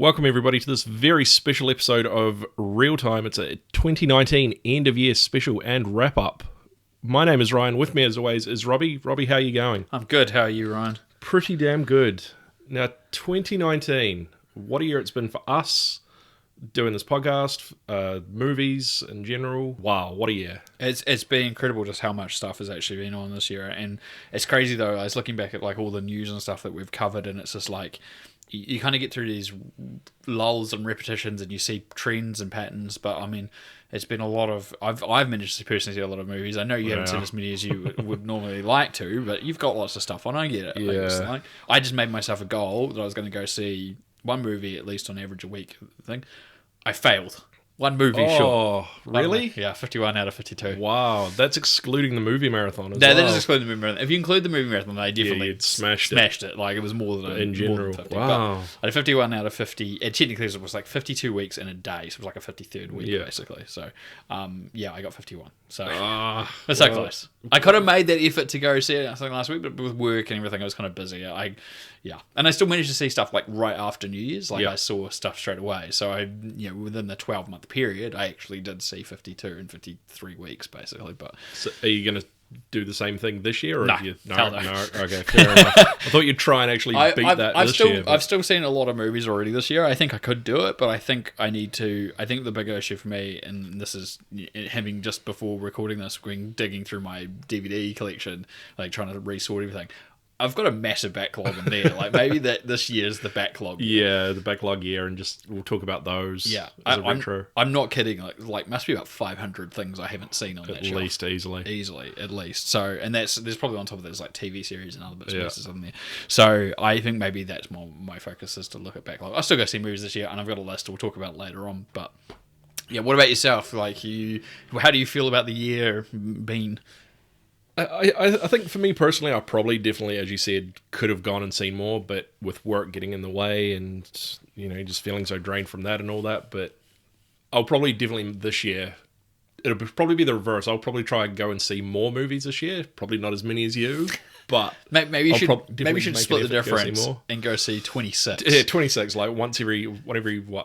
Welcome everybody to this very special episode of Real Time. It's a 2019 end of year special and wrap up. My name is Ryan. With me as always is Robbie. Robbie, how are you going? I'm good. How are you, Ryan? Pretty damn good. Now, 2019, what a year it's been for us doing this podcast, movies in general. Wow, what a year. It's been incredible just how much stuff has actually been on this year. And it's crazy though. I was looking back at like all the news and stuff that we've covered, and it's just like you kind of get through these lulls and repetitions and you see trends and patterns. But I mean, it's been a lot of I've managed to personally see a lot of movies. I know you haven't seen as many as you would normally like to, but you've got lots of stuff on. I get it. Yeah. Like, I just made myself a goal that I was going to go see one movie at least on average a week thing. I failed. One movie, sure. Oh, really? Yeah, 51 out of 52. Wow, that's excluding the movie marathon as No, well. that is excluding the movie marathon. If you include the movie marathon, I definitely you'd smashed it. Like, it was more than in general. More than 50. Wow. But I had 51 out of 50. It technically was like 52 weeks in a day, so it was like a 53rd week, basically. So, yeah, I got 51. So, it's so close. I could have made that effort to go see it something last week, but with work and everything, I was kind of busy. And I still managed to see stuff like right after New Year's. Like, I saw stuff straight away. So, within the 12-month period, I actually did see 52 in 53 weeks, basically. But so are you going to do the same thing this year? Or no. No. Okay, fair enough. I thought you'd try and actually beat that this year. I've still seen a lot of movies already this year. I think I could do it, but I think I need to. I think the bigger issue for me, and this is having just before recording this, digging through my DVD collection, like trying to resort everything. I've got a massive backlog in there. Like maybe this year's the backlog. Yeah, the backlog year, and just we'll talk about those. Yeah, as a retro. I'm not kidding. Like must be about 500 things I haven't seen on that shelf. At least easily, at least. So, and there's probably on top of that there's like TV series and other bits and pieces on there. So I think maybe that's my focus is to look at backlog. I still go see movies this year, and I've got a list we'll talk about later on. But yeah, what about yourself? Like how do you feel about the year been? I think for me personally, I probably definitely, as you said, could have gone and seen more, but with work getting in the way and, just feeling so drained from that and all that. But I'll probably definitely this year, it'll probably be the reverse. I'll probably try and go and see more movies this year. Probably not as many as you, but maybe you should split the difference and go see 26. Yeah, 26, like once every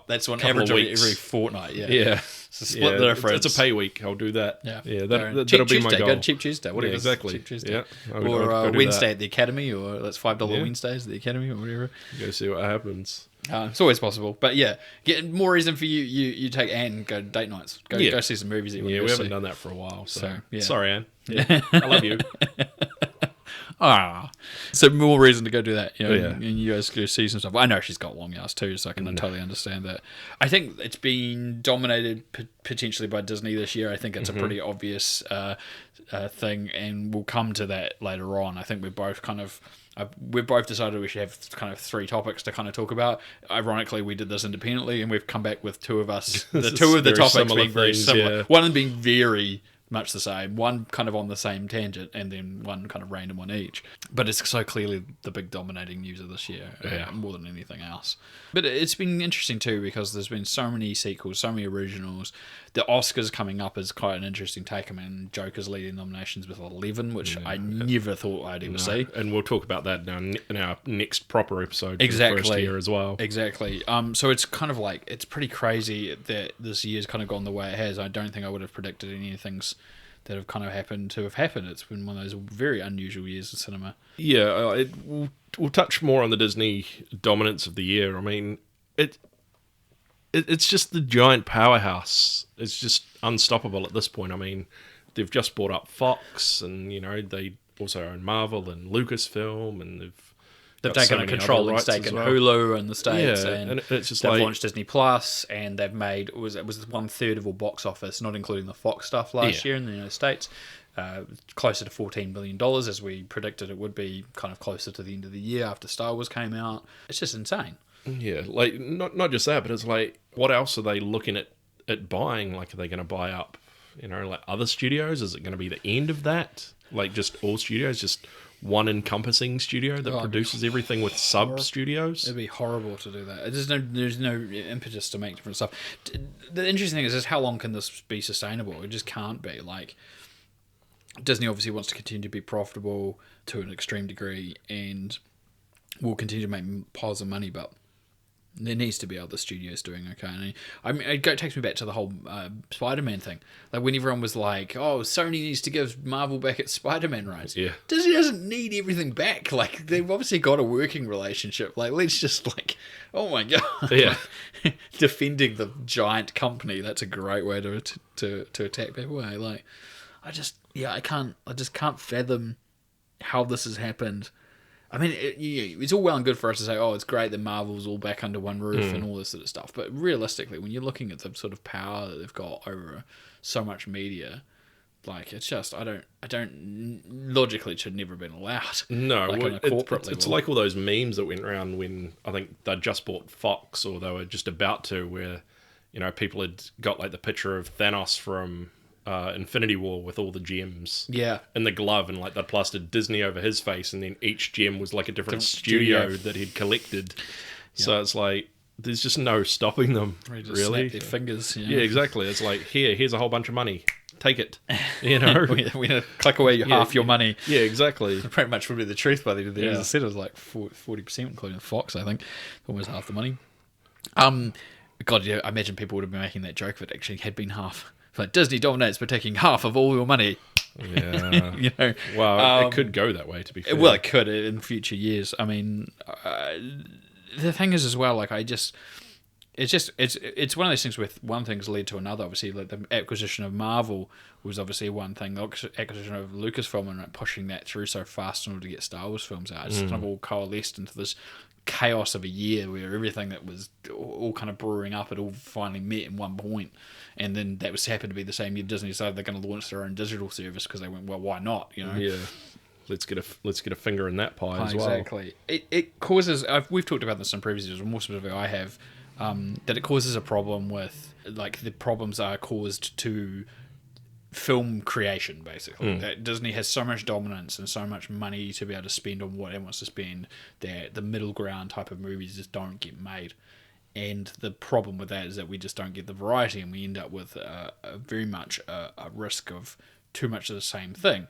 That's on average every fortnight. Yeah. So split the difference. It's a pay week. I'll do that. Yeah. That'll be my goal. Go to Cheap Tuesday. Whatever. Exactly. Cheap Tuesday. Yeah. Or Wednesday at the Academy, or that's $5 Wednesdays at the Academy, or whatever. Go see what happens. It's always possible. But yeah, get more reason for you take Anne and go date nights. Go see some movies. We haven't done that for a while. So yeah. Sorry, Anne. Yeah. I love you. So more reason to go do that, and you guys go see some stuff. I know she's got long hours too, so I can totally understand that. I think it's been dominated potentially by Disney this year. I think it's a pretty obvious thing, and we'll come to that later on. I think we've both decided we should have kind of three topics to kind of talk about. Ironically, we did this independently, and we've come back with two of us. The two of the topics being very similar. Yeah. One of them being very much the same, one kind of on the same tangent, and then one kind of random one each. But it's so clearly the big dominating news of this year, more than anything else. But it's been interesting too, because there's been so many sequels, so many originals. The Oscars coming up is quite an interesting take. I mean, Joker's leading nominations with 11, which I never thought I'd ever see. And we'll talk about that in our next proper episode. Exactly. For the first year as well. Exactly. So it's kind of like, it's pretty crazy that this year's kind of gone the way it has. I don't think I would have predicted any things that have kind of happened to have happened. It's been one of those very unusual years in cinema. Yeah, we'll touch more on the Disney dominance of the year. I mean, it's just the giant powerhouse. It's just unstoppable at this point. I mean, they've just bought up Fox, and they also own Marvel and Lucasfilm, and they've taken a controlling stake in Hulu in the States, and it's just they've launched Disney Plus, and they've made it was 1/3 of all box office, not including the Fox stuff last year in the United States, closer to $14 billion, as we predicted it would be, kind of closer to the end of the year after Star Wars came out. It's just insane. Yeah, like not just that, but it's like, what else are they looking at buying? Like, are they going to buy up, like other studios? Is it going to be the end of that? Like, just all studios, just one encompassing studio that produces everything with sub studios? It'd be horrible to do that. There's no impetus to make different stuff. The interesting thing is how long can this be sustainable? It just can't be. Like, Disney obviously wants to continue to be profitable to an extreme degree, and will continue to make piles of money, but there needs to be other studios doing okay. And I mean, it takes me back to the whole Spider-Man thing. Like when everyone was like, "Oh, Sony needs to give Marvel back its Spider-Man rights." Yeah. Disney doesn't need everything back. Like they've obviously got a working relationship. Like let's just like, oh my god, Yeah. defending the giant company. That's a great way to attack people. Eh? Like I just can't fathom how this has happened. I mean, it's all well and good for us to say, oh, it's great that Marvel's all back under one roof and all this sort of stuff. But realistically, when you're looking at the sort of power that they've got over so much media, like, it's just, logically, it should never have been allowed. No, like on a corporate level. It's like all those memes that went around when I think they just bought Fox, or they were just about to, where, people had got like the picture of Thanos from Infinity War with all the gems in the glove, and like they'd plastered Disney over his face, and then each gem was like a different studio that he'd collected. So it's like there's just no stopping them, really. Snap their fingers. Yeah, exactly. It's like, here's a whole bunch of money. Take it. We're gonna click away half your money. Yeah, exactly. Pretty much would be the truth by the end of the year. As I said, it was like 40%, including Fox, I think. Almost half the money. God, I imagine people would have been making that joke if it actually had been half. Like Disney dominates by taking half of all your money. Yeah. Well, it could go that way, to be fair. Well, it could in future years. I mean, the thing is as well, like it's one of those things with one thing's led to another. Obviously, like the acquisition of Marvel was obviously one thing. The acquisition of Lucasfilm and like, pushing that through so fast in order to get Star Wars films out. It's kind of all coalesced into this chaos of a year where everything that was all kind of brewing up, it all finally met in one point. And then that was happened to be the same year Disney decided they're going to launch their own digital service because they went, well, why not? Yeah. Let's get a finger in that pie as well. Exactly. It causes. We've talked about this in previous years. More specifically, I have that it causes a problem with like the problems are caused to film creation. Basically, that Disney has so much dominance and so much money to be able to spend on what it wants to spend that the middle ground type of movies just don't get made. And the problem with that is that we just don't get the variety, and we end up with very much a risk of too much of the same thing.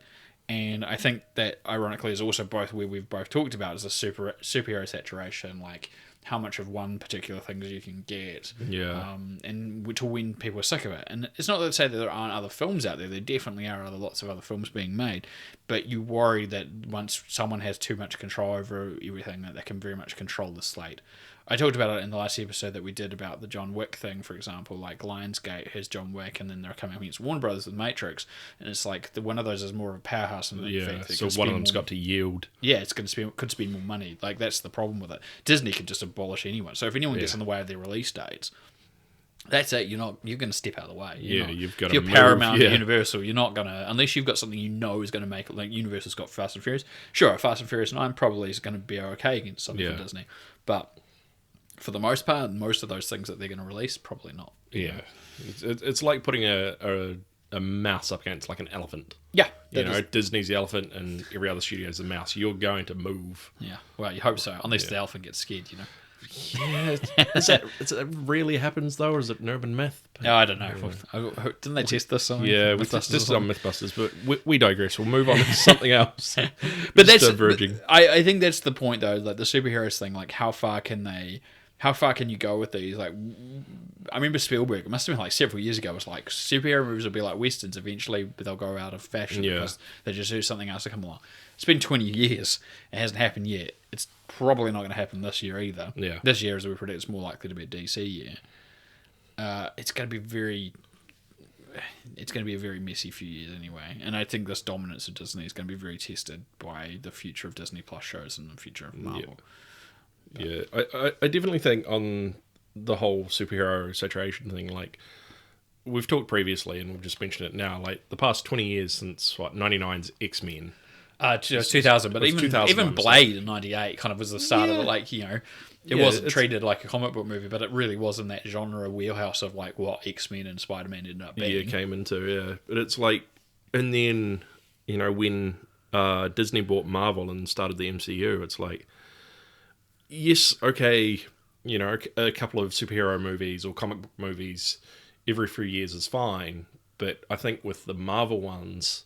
And I think that, ironically, is also both where we've both talked about is the superhero saturation, like how much of one particular thing you can get. Yeah. And to when people are sick of it. And it's not to say that there aren't other films out there. There definitely are lots of other films being made. But you worry that once someone has too much control over everything, that they can very much control the slate. I talked about it in the last episode that we did about the John Wick thing, for example. Like Lionsgate has John Wick, and then they're coming up against Warner Brothers with Matrix, and it's like one of those is more of a powerhouse. And so one of them's got to yield. Yeah, it's going to could spend more money. Like that's the problem with it. Disney could just abolish anyone. So if anyone gets in the way of their release dates, that's it. You're going to step out of the way. You've got to. If you're Paramount or Universal, you're not going to, unless you've got something you know is going to make it. Like Universal's got Fast and Furious. Sure, Fast and Furious 9 probably is going to be okay against something from Disney, but for the most part, most of those things that they're going to release, probably not. Yeah. It's like putting a mouse up against like an elephant. Yeah. Disney's the elephant and every other studio's the mouse. You're going to move. Yeah. Well, you hope so, unless the elephant gets scared, Yeah. It really happens, though, or is it an urban myth? No, I don't know. Didn't they test this on Yeah, we tested this on Mythbusters, but we digress. We'll move on to something else. But that's diverging. I think that's the point, though, like the superheroes thing, like how far can you go with these? Like, I remember Spielberg, it must have been like several years ago, it was like superhero movies will be like westerns eventually, but they'll go out of fashion because they just do something else to come along. It's been 20 years. It hasn't happened yet. It's probably not going to happen this year either. Yeah. This year, as we predict, it's more likely to be a DC year. It's going to be a very messy few years anyway. And I think this dominance of Disney is going to be very tested by the future of Disney Plus shows and the future of Marvel. Yeah, I definitely think on the whole superhero saturation thing, like we've talked previously and we've just mentioned it now, like the past 20 years since 99's X-Men. 2000, but even Blade in 98 kind of was the start of it, like, it wasn't treated like a comic book movie, but it really was in that genre wheelhouse of like what X-Men and Spider-Man ended up being. Came into, But it's like, and then, when Disney bought Marvel and started the MCU, it's like, yes, okay, a couple of superhero movies or comic book movies every few years is fine, but I think with the Marvel ones,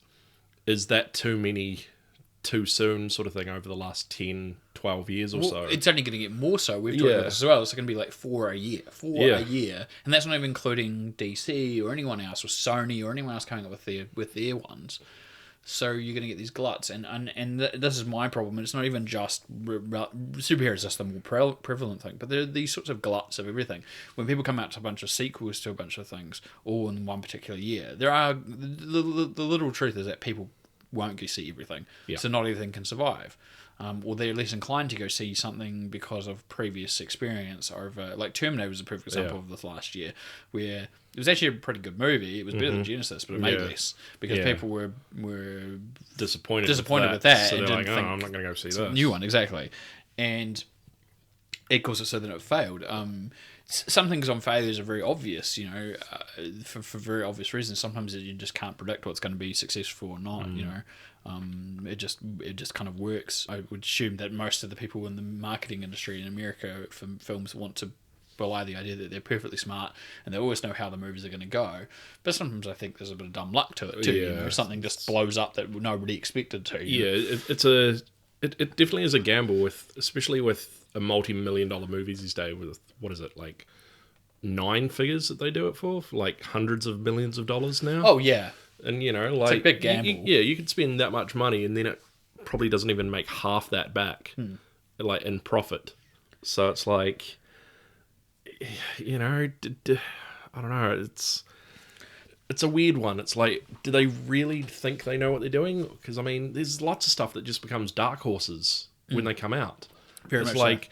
is that too many too soon sort of thing over the last 10, 12 years or so. It's only going to get more so. We've talked about this as well. It's going to be like 4 a year. A year. And that's not even including DC or anyone else, or Sony or anyone else coming up with their ones. So you're going to get these gluts. And this is my problem. It's not even just superheroes, just the more prevalent thing. But there are these sorts of gluts of everything. When people come out to a bunch of sequels to a bunch of things, all in one particular year, there are... The literal truth is that people won't go see everything. Yeah. So not everything can survive. Or they're less inclined to go see something because of previous experience over... Like Terminator was a perfect example of this last year, where it was actually a pretty good movie. It was better than Genesis, but it made less because people were disappointed with that. So and they're didn't like, think I'm not going to go see it's this. a new one, exactly. And it caused it so that it failed. Some things on failures are very obvious, for very obvious reasons. Sometimes you just can't predict what's going to be successful or not, It just kind of works. I would assume that most of the people in the marketing industry in America for films want to belie the idea that they're perfectly smart and they always know how the movies are going to go. But sometimes I think there's a bit of dumb luck to it too. Yeah. Something just blows up that nobody expected to. It definitely is a gamble, especially with a multi-million-dollar movies these days. With what is it, like 9 figures that they do it for like hundreds of millions of dollars now? Oh yeah. And it's a big gamble. You could spend that much money and then it probably doesn't even make half that back, like in profit. So it's like, I don't know. It's a weird one. It's like, do they really think they know what they're doing? Because I mean, there's lots of stuff that just becomes dark horses when they come out. Very it's much like,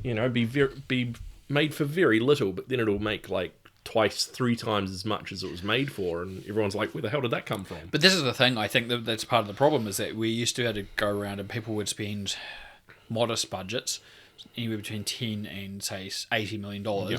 be made for very little, but then it'll make like twice, 3 times as much as it was made for, and everyone's like, where the hell did that come from? But this is the thing, I think that's part of the problem, is that we used to have to go around and people would spend modest budgets, anywhere between 10 and say $80 million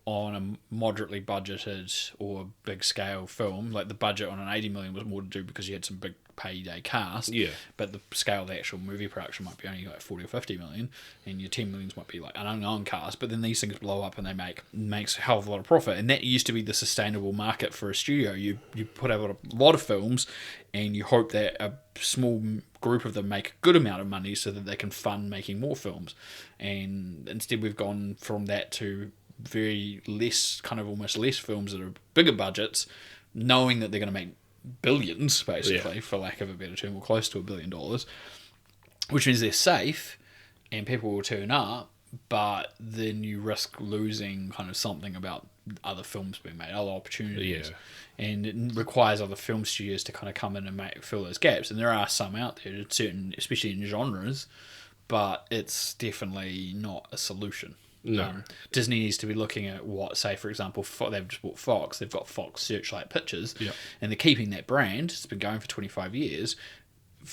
on a moderately budgeted or big scale film. Like the budget on an 80 million was more to do because you had some big payday cast, but the scale of the actual movie production might be only like 40 or 50 million, and your 10 millions might be like an unknown cast. But then these things blow up and they makes a hell of a lot of profit, and that used to be the sustainable market for a studio. You put out a lot of films and you hope that a small group of them make a good amount of money so that they can fund making more films. And instead we've gone from that to very less, kind of almost less films that are bigger budgets, knowing that they're going to make billions, basically, for lack of a better term, or close to $1 billion, which means they're safe and people will turn up, but then you risk losing kind of something about other films being made, other opportunities. And it requires other film studios to kind of come in and fill those gaps. And there are some out there, certain, especially in genres, but it's definitely not a solution. No. Disney needs to be looking at what, say, for example, they've just bought Fox. They've got Fox Searchlight Pictures, and they're keeping that brand. It's been going for 25 years.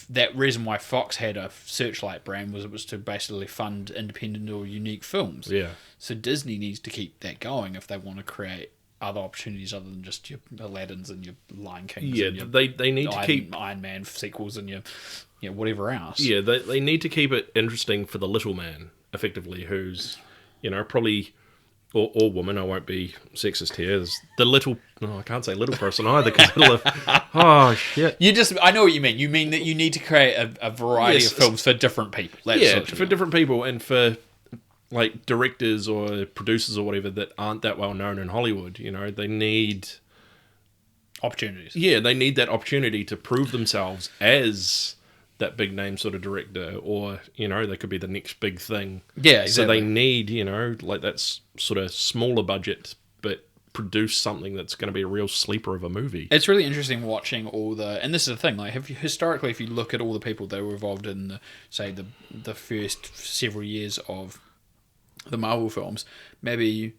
That reason why Fox had a Searchlight brand was to basically fund independent or unique films. Yeah. So Disney needs to keep that going if they want to create other opportunities other than just your Aladdins and your Lion Kings. Yeah, and your they need to keep Iron Man sequels and your whatever else. Yeah, they need to keep it interesting for the little man, effectively, who's probably, or woman, I won't be sexist here, there's the little, no, I can't say little person either, because oh, shit. I know what you mean. You mean that you need to create a variety of films for different people. For different people, and for, like, directors or producers or whatever that aren't that well known in Hollywood, they need opportunities. Yeah, they need that opportunity to prove themselves as that big name sort of director, or they could be the next big thing. Yeah, exactly. So they need like that sort of smaller budget, but produce something that's going to be a real sleeper of a movie. It's really interesting watching and this is the thing, like historically, if you look at all the people that were involved in the first several years of the Marvel films, maybe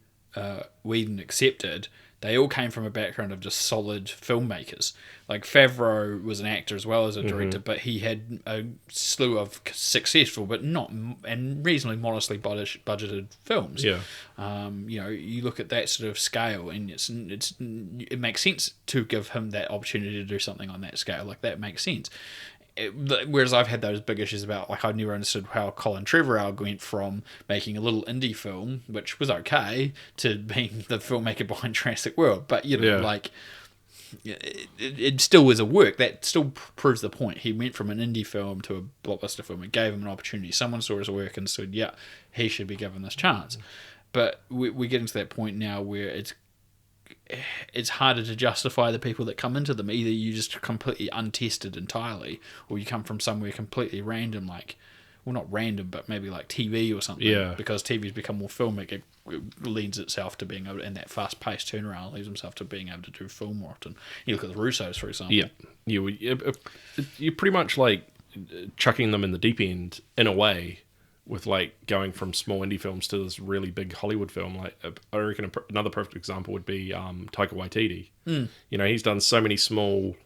Whedon accepted, they all came from a background of just solid filmmakers. Like Favreau was an actor as well as a director, but he had a slew of successful but not and reasonably modestly budgeted films. Yeah, you look at that sort of scale, and it makes sense to give him that opportunity to do something on that scale. Like that makes sense. Whereas I've had those big issues about, like, I never understood how Colin Trevorrow went from making a little indie film, which was okay, to being the filmmaker behind Jurassic World. But, like, it still was a work that still proves the point. He went from an indie film to a blockbuster film. It gave him an opportunity. Someone saw his work and said, "Yeah, he should be given this chance." But we're getting to that point now where it's harder to justify the people that come into them. Either you just completely untested entirely, or you come from somewhere completely random, like, well, not random, but maybe like TV or something. Yeah. Because TV's become more filmic, it leans itself to being able to, in that fast-paced turnaround, leads itself to being able to do film more often. You look at the Russos, for example. Yeah. You're pretty much like chucking them in the deep end in a way, with like going from small indie films to this really big Hollywood film. Like, I reckon another perfect example would be Taika Waititi. You know, he's done so many small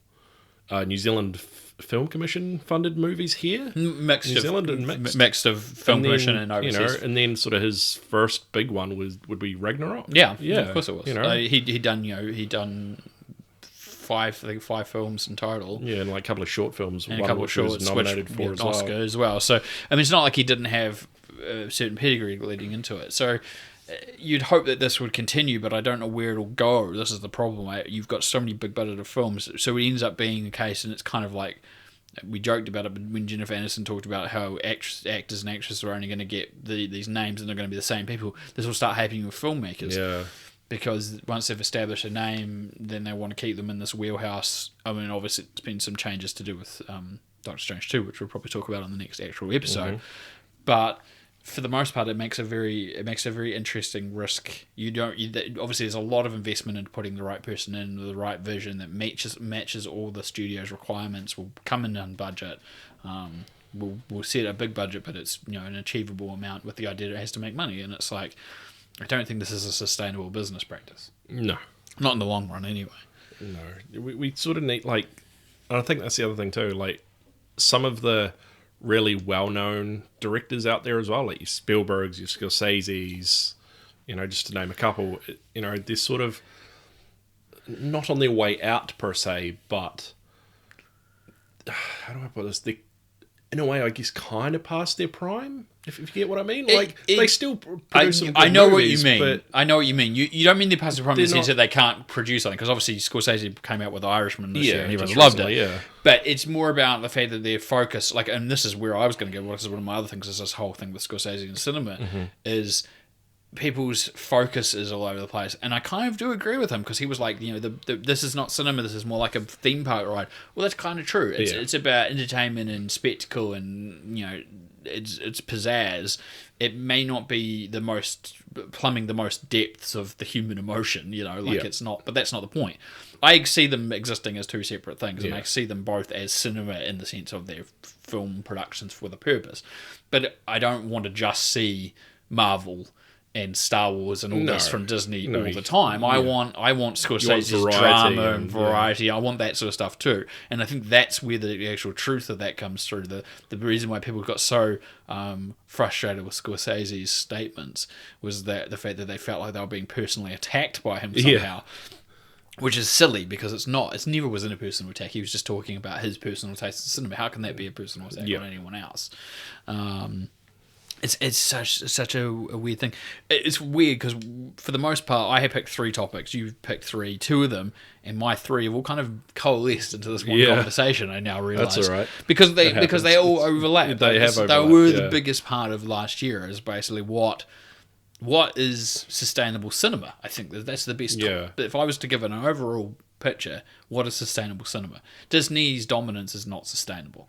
New Zealand Film Commission funded movies here, Mixed New of, Zealand and mixed of Film Commission and overseas. You know, and then sort of his first big one would be Ragnarok. Yeah, of course it was. You know, he done five films in total. Yeah, and like a couple of short films. And a couple of shorts, nominated for an Oscar as well. So, I mean, it's not like he didn't have a certain pedigree leading into it. So, you'd hope that this would continue, but I don't know where it'll go. This is the problem. You've got so many big budgeted films, so it ends up being the case, and it's kind of like, we joked about it when Jennifer Aniston talked about how actors and actresses are only going to get these names and they're going to be the same people. This will start happening with filmmakers. Yeah. Because once they've established a name, then they want to keep them in this wheelhouse. I mean, obviously, it's been some changes to do with Doctor Strange 2, which we'll probably talk about on the next actual episode. But for the most part, it makes a very interesting risk. Obviously, there's a lot of investment into putting the right person in with the right vision that matches all the studio's requirements. Will come in on budget. We'll set a big budget, but it's an achievable amount with the idea that it has to make money. And it's like, I don't think this is a sustainable business practice. No. Not in the long run, anyway. No. We sort of need, like... And I think that's the other thing, too. Like, some of the really well-known directors out there as well, like your Spielbergs, your Scorseses, just to name a couple, they're sort of not on their way out, per se, but... How do I put this? They're, in a way, I guess, kind of past their prime, if you get what I mean. They still produce some good I know movies, what you mean. but I know what you mean. You don't mean they're past their prime in the sense that they can't produce something, because obviously Scorsese came out with The Irishman this year and everyone loved it. Yeah. But it's more about the fact that their focus, and this is where I was going to go, this is one of my other things, is this whole thing with Scorsese and cinema, is people's focus is all over the place. And I kind of do agree with him, because he was like, this is not cinema, this is more like a theme park ride. Well, that's kind of true. It's about entertainment and spectacle and, it's pizzazz. It may not be plumbing the most depths of the human emotion, it's not, but that's not the point. I see them existing as two separate things, and I see them both as cinema in the sense of their film productions for the purpose. But I don't want to just see Marvel and Star Wars and all this from Disney all the time. I want Scorsese's drama and variety. Yeah. I want that sort of stuff too. And I think that's where the actual truth of that comes through. The reason why people got so frustrated with Scorsese's statements was that the fact that they felt like they were being personally attacked by him somehow. Which is silly, because it's not. It never was a personal attack. He was just talking about his personal taste in cinema. How can that be a personal attack on anyone else? It's such a weird thing. It's weird because for the most part, I have picked 3 topics. You've picked 3. 2 of them, and my 3 have all kind of coalesced into this one conversation. I now realise that's all right, because they all overlap. They have overlapped. They were the biggest part of last year. Is basically what is sustainable cinema. I think that's the best. But if I was to give an overall picture, what is sustainable cinema? Disney's dominance is not sustainable.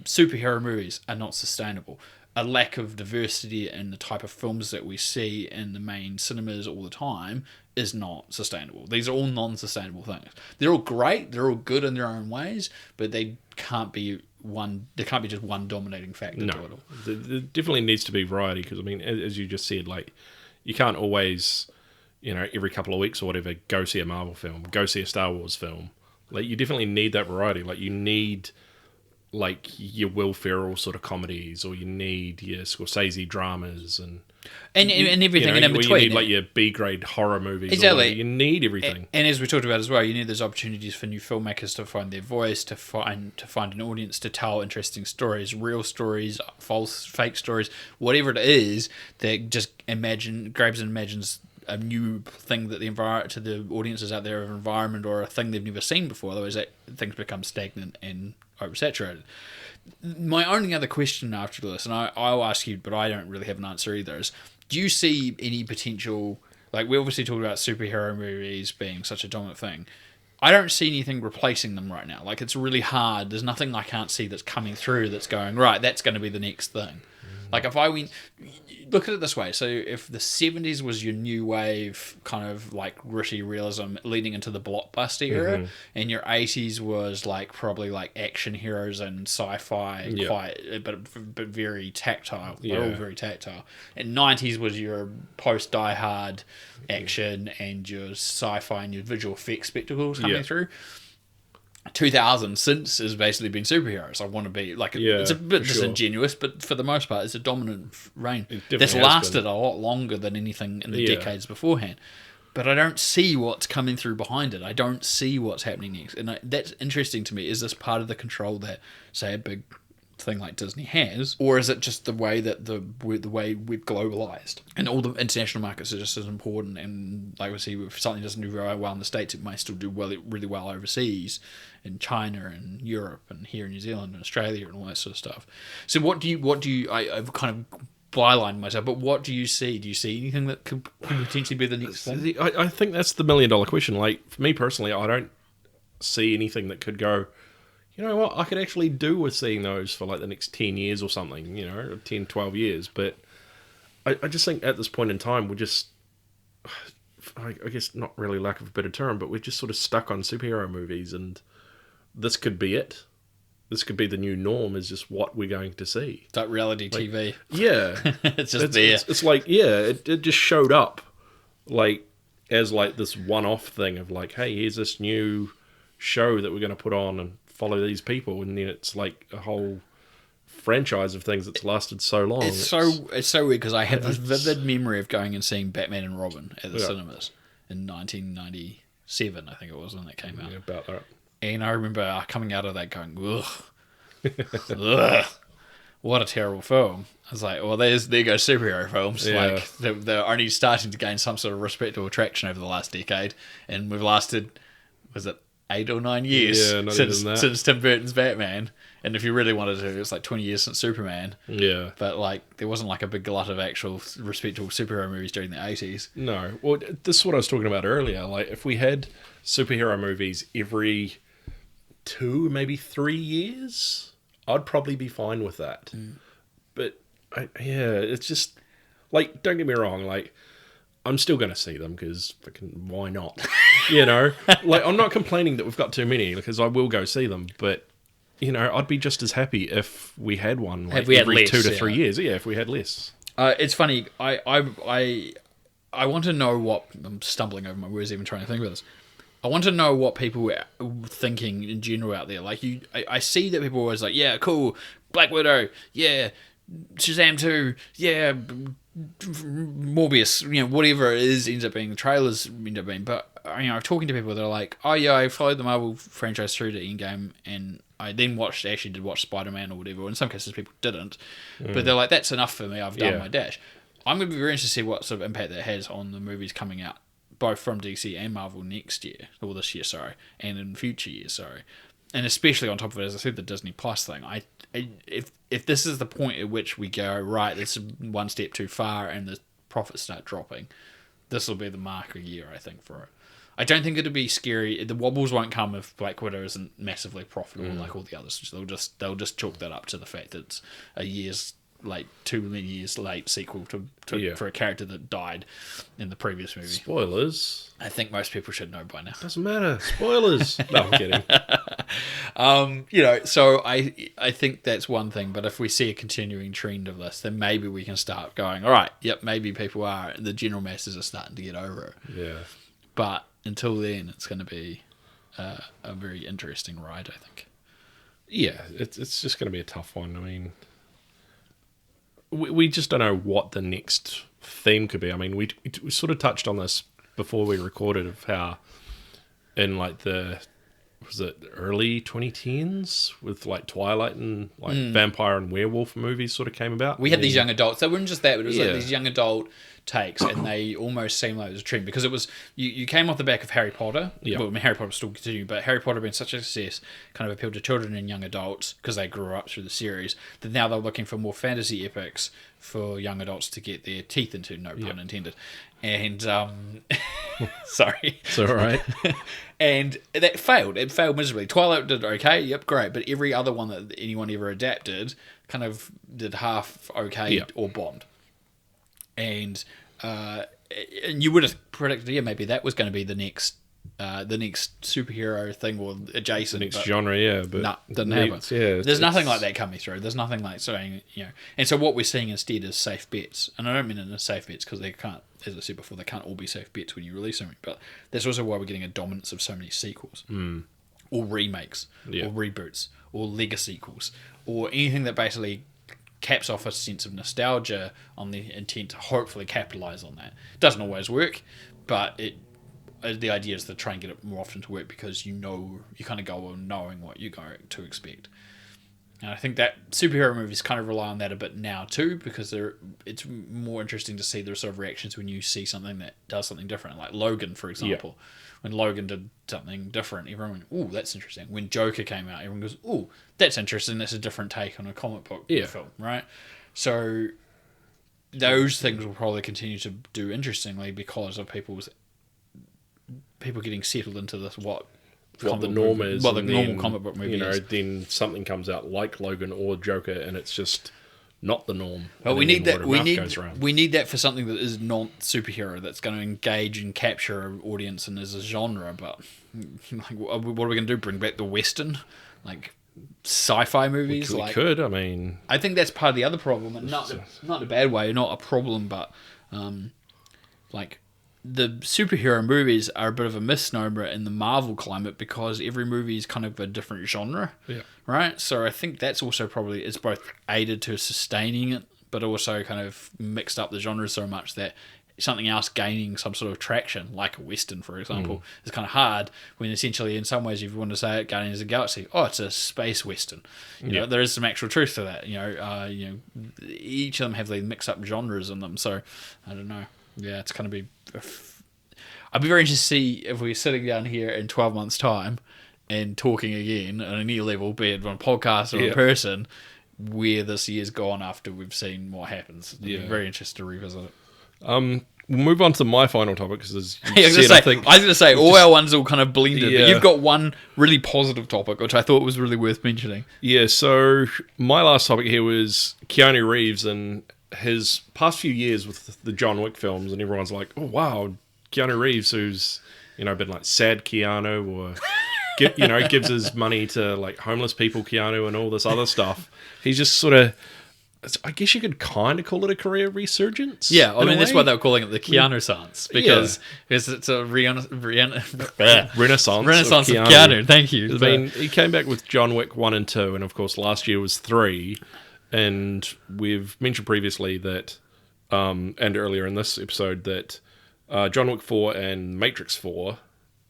Superhero movies are not sustainable. A lack of diversity in the type of films that we see in the main cinemas all the time is not sustainable. These are all non-sustainable things. They're all great, they're all good in their own ways, but they can't be one. There can't be just one dominating factor to it all. There definitely needs to be variety, because I mean, as you just said, like, you can't always, every couple of weeks or whatever, go see a Marvel film, go see a Star Wars film. Like, you definitely need that variety. Like, you need, like, your Will Ferrell sort of comedies, or you need your Scorsese dramas and everything in between. You need, like, your B-grade horror movies. Exactly. You need everything. And as we talked about as well, you need those opportunities for new filmmakers to find their voice, to find an audience, to tell interesting stories, real stories, false, fake stories, whatever it is that just grabs and imagines a new thing that to the audiences out there of an environment or a thing they've never seen before. Otherwise, things become stagnant and oversaturated. My only other question after this, and I'll ask you, but I don't really have an answer either, is do you see any potential... Like, we obviously talked about superhero movies being such a dominant thing. I don't see anything replacing them right now. Like, it's really hard. There's nothing I can't see that's coming through that's going, right, that's going to be the next thing. Like, if I went... Look at it this way. So, if the 70s was your new wave, kind of, like, gritty realism leading into the blockbuster era, and your 80s was, like, probably, like, action heroes and sci-fi, but very tactile. They're all very tactile. And 90s was your post-Die Hard action and your sci-fi and your visual effects spectacles coming through. 2000 since has basically been superheroes. I want to be like it's a bit disingenuous, but for the most part, it's a dominant reign that's lasted a lot longer than anything in the decades beforehand. But I don't see what's coming through behind it. I don't see what's happening next, and that's interesting to me. Is this part of the control that, say, a big thing like Disney has, or is it just the way that the way we've globalized and all the international markets are just as important? And like we see, if something doesn't do very well in the States, it might still do really well overseas, in China and Europe and here in New Zealand and Australia and all that sort of stuff. So what do you I've kind of bylined myself, but what do you see? Do you see anything that could potentially be the next thing? I think that's the $1 million question. Like, for me personally, I don't see anything that could go, you know what, I could actually do with seeing those for like the next 10 years or something, you know, 10, 12 years. But I just think at this point in time, we're just, I guess not really lack of a better term, but we're just sort of stuck on superhero movies, and this could be it. This could be the new norm, is just what we're going to see. It's like reality TV. Yeah. It's just there. It's like, it just showed up like as like this one-off thing of like, hey, here's this new show that we're going to put on and follow these people, and then it's like a whole franchise of things that's lasted so long. It's so weird because I have this vivid memory of going and seeing Batman and Robin at the cinemas in 1997, I think it was when that came out. Yeah, about that. And I remember coming out of that going, ugh, ugh, what a terrible film. I was like, well, there goes superhero films. Yeah. Like, they're only starting to gain some sort of respectable traction over the last decade, and we've lasted, was it 8 or 9 years since Tim Burton's Batman? And if you really wanted to, it's like 20 years since Superman. Yeah. But like, there wasn't like a big glut of actual respectable superhero movies during the 80s. No. Well, this is what I was talking about earlier. Like, if we had superhero movies every 2, maybe 3 years, I'd probably be fine with that. But it's just like, don't get me wrong, like, I'm still going to see them because why not? You know, like, I'm not complaining that we've got too many, because I will go see them, but you know, I'd be just as happy if we had one like every less, 2 to 3 years. Yeah, if we had less. It's funny. I want to know what, I'm stumbling over my words even trying to think about this. I want to know what people are thinking in general out there. Like, I see that people are always like, yeah, cool, Black Widow, yeah, Shazam 2, yeah, Morbius, you know, whatever it is ends up being, the trailers end up being. But, you know, I'm talking to people that are like, oh yeah, I followed the Marvel franchise through to Endgame, and I then did watch Spider-Man or whatever. In some cases, people didn't. But they're like, that's enough for me, I've done my dash. I'm going to be very interested to see what sort of impact that has on the movies coming out, both from DC and Marvel next year, or this year, sorry, and in future years, sorry. And especially on top of it, as I said, the Disney Plus thing. If this is the point at which we go, right, this is one step too far and the profits start dropping, this will be the marker year, I think, for it. I don't think it'll be scary. The wobbles won't come if Black Widow isn't massively profitable like all the others. They'll just chalk that up to the fact that it's a year's late, 2 million years late sequel for a character that died in the previous movie. Spoilers. I think most people should know by now. Doesn't matter. Spoilers. No, I'm kidding. You know, so I think that's one thing. But if we see a continuing trend of this, then maybe we can start going, all right, yep, maybe people are, the general masses are starting to get over it. Yeah. But until then, it's going to be a very interesting ride, I think. Yeah, it's just going to be a tough one. I mean, we just don't know what the next theme could be. I mean, we sort of touched on this before we recorded, of how in like the was it early 2010s with like Twilight and like vampire and werewolf movies sort of came about. We had these young adults. They weren't just that, but it was like Yeah. these young adult takes, and they almost seemed like it was a trend because it was you came off the back of Harry Potter. Yeah. Well, I mean, Harry Potter was still continuing, but Harry Potter being such a success kind of appealed to children and young adults because they grew up through the series. That now they're looking for more fantasy epics for young adults to get their teeth into. No pun intended. And sorry, It's all right. and that failed. It failed miserably. Twilight did okay, yep, great, but every other one that anyone ever adapted kind of did half okay or bombed. And you would have predicted, yeah, maybe that was going to be the next superhero thing or adjacent. The next genre, yeah, but no, didn't happen. Yeah, There's nothing like that coming through. There's nothing like saying, and so what we're seeing instead is safe bets, and I don't mean it as safe bets because they can't, as I said before, they can't all be safe bets when you release something. But that's also why we're getting a dominance of so many sequels, or remakes, or reboots, or legacy sequels, or anything that basically caps off a sense of nostalgia on the intent to hopefully capitalize on that. It doesn't always work, but the idea is to try and get it more often to work because you kind of go on knowing what you're going to expect. And I think that superhero movies kind of rely on that a bit now too, because it's more interesting to see the sort of reactions when you see something that does something different. Like Logan, for example. When Logan did something different, everyone went, ooh, that's interesting. When Joker came out, everyone goes, ooh, that's interesting. That's a different take on a comic book film, right? So those things will probably continue to do interestingly because of people getting settled into this what the norm is. Well, the normal comic book movie is. Then something comes out like Logan or Joker, and it's just not the norm. But we need that. We need that for something that is not superhero. That's going to engage and capture an audience and as a genre. But like, what are we going to do? Bring back the Western, like sci-fi movies? We could. I mean, I think that's part of the other problem, and not in a bad way, not a problem, but like. The superhero movies are a bit of a misnomer in the Marvel climate because every movie is kind of a different genre, right? So I think that's also probably it's both aided to sustaining it, but also kind of mixed up the genres so much that something else gaining some sort of traction, like a Western, for example, is kind of hard when essentially, in some ways, if you want to say it, Guardians of the Galaxy, it's a space Western. You know, there is some actual truth to that. Each of them have these mix-up genres in them, so I don't know. Yeah, it's going to be... I'd be very interested to see if we're sitting down here in 12 months' time and talking again on a new level, be it on a podcast or in person, where this year's gone after we've seen what happens. I'd be very interested to revisit it. We'll move on to my final topic because I was going to say all our ones all kind of blended, but you've got one really positive topic, which I thought was really worth mentioning. Yeah, so my last topic here was Keanu Reeves and his past few years with the John Wick films, and everyone's like, oh wow, Keanu Reeves, who's been like sad Keanu, or gives his money to like homeless people Keanu and all this other stuff. He's just sort of, I guess you could kind of call it a career resurgence. Yeah, I mean that's why they were calling it the Keanu-sance, because it's a renaissance of Keanu. Thank you. I mean, he came back with John Wick 1 and 2, and of course last year was 3. And we've mentioned previously that, and earlier in this episode, that John Wick 4 and Matrix 4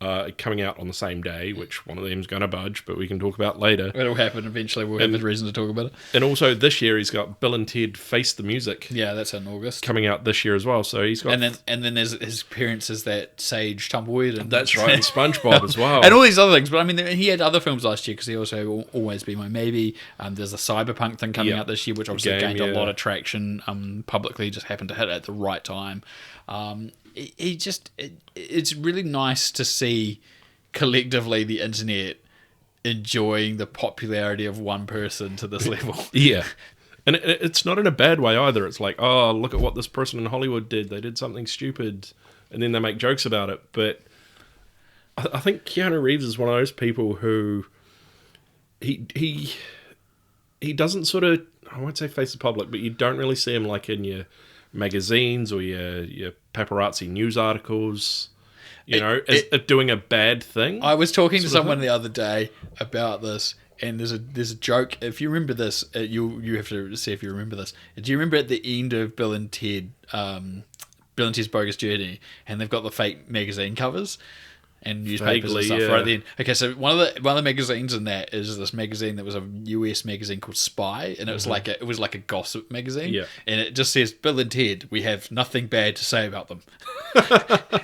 are coming out on the same day, which one of them's going to budge, but we can talk about later. It'll happen eventually. We'll have a reason to talk about it. And also this year he's got Bill and Ted Face the Music. Yeah, that's in August. Coming out this year as well. So he's got... And then there's his appearance as that sage tumbleweed. And that's right, and SpongeBob as well. And all these other things. But I mean, he had other films last year because he also will Always Be My Maybe. There's a Cyberpunk thing coming out this year, which obviously gained a lot of traction publicly, just happened to hit at the right time. It's really nice to see collectively the internet enjoying the popularity of one person to this level. Yeah. And it's not in a bad way either. It's like, oh, look at what this person in Hollywood did. They did something stupid, and then they make jokes about it. But I think Keanu Reeves is one of those people who he doesn't sort of, I won't say face the public, but you don't really see him like in your magazines or your paparazzi news articles. As doing a bad thing. I was talking to someone the other day about this, and there's a joke. If you remember this, you have to see if you remember this. Do you remember at the end of Bill and Ted's Bogus Journey, and they've got the fake magazine covers? and newspapers and stuff right then. Okay, so one of the magazines in that is this magazine that was a US magazine called Spy, and it was like a gossip magazine. Yeah. And it just says, Bill and Ted, we have nothing bad to say about them.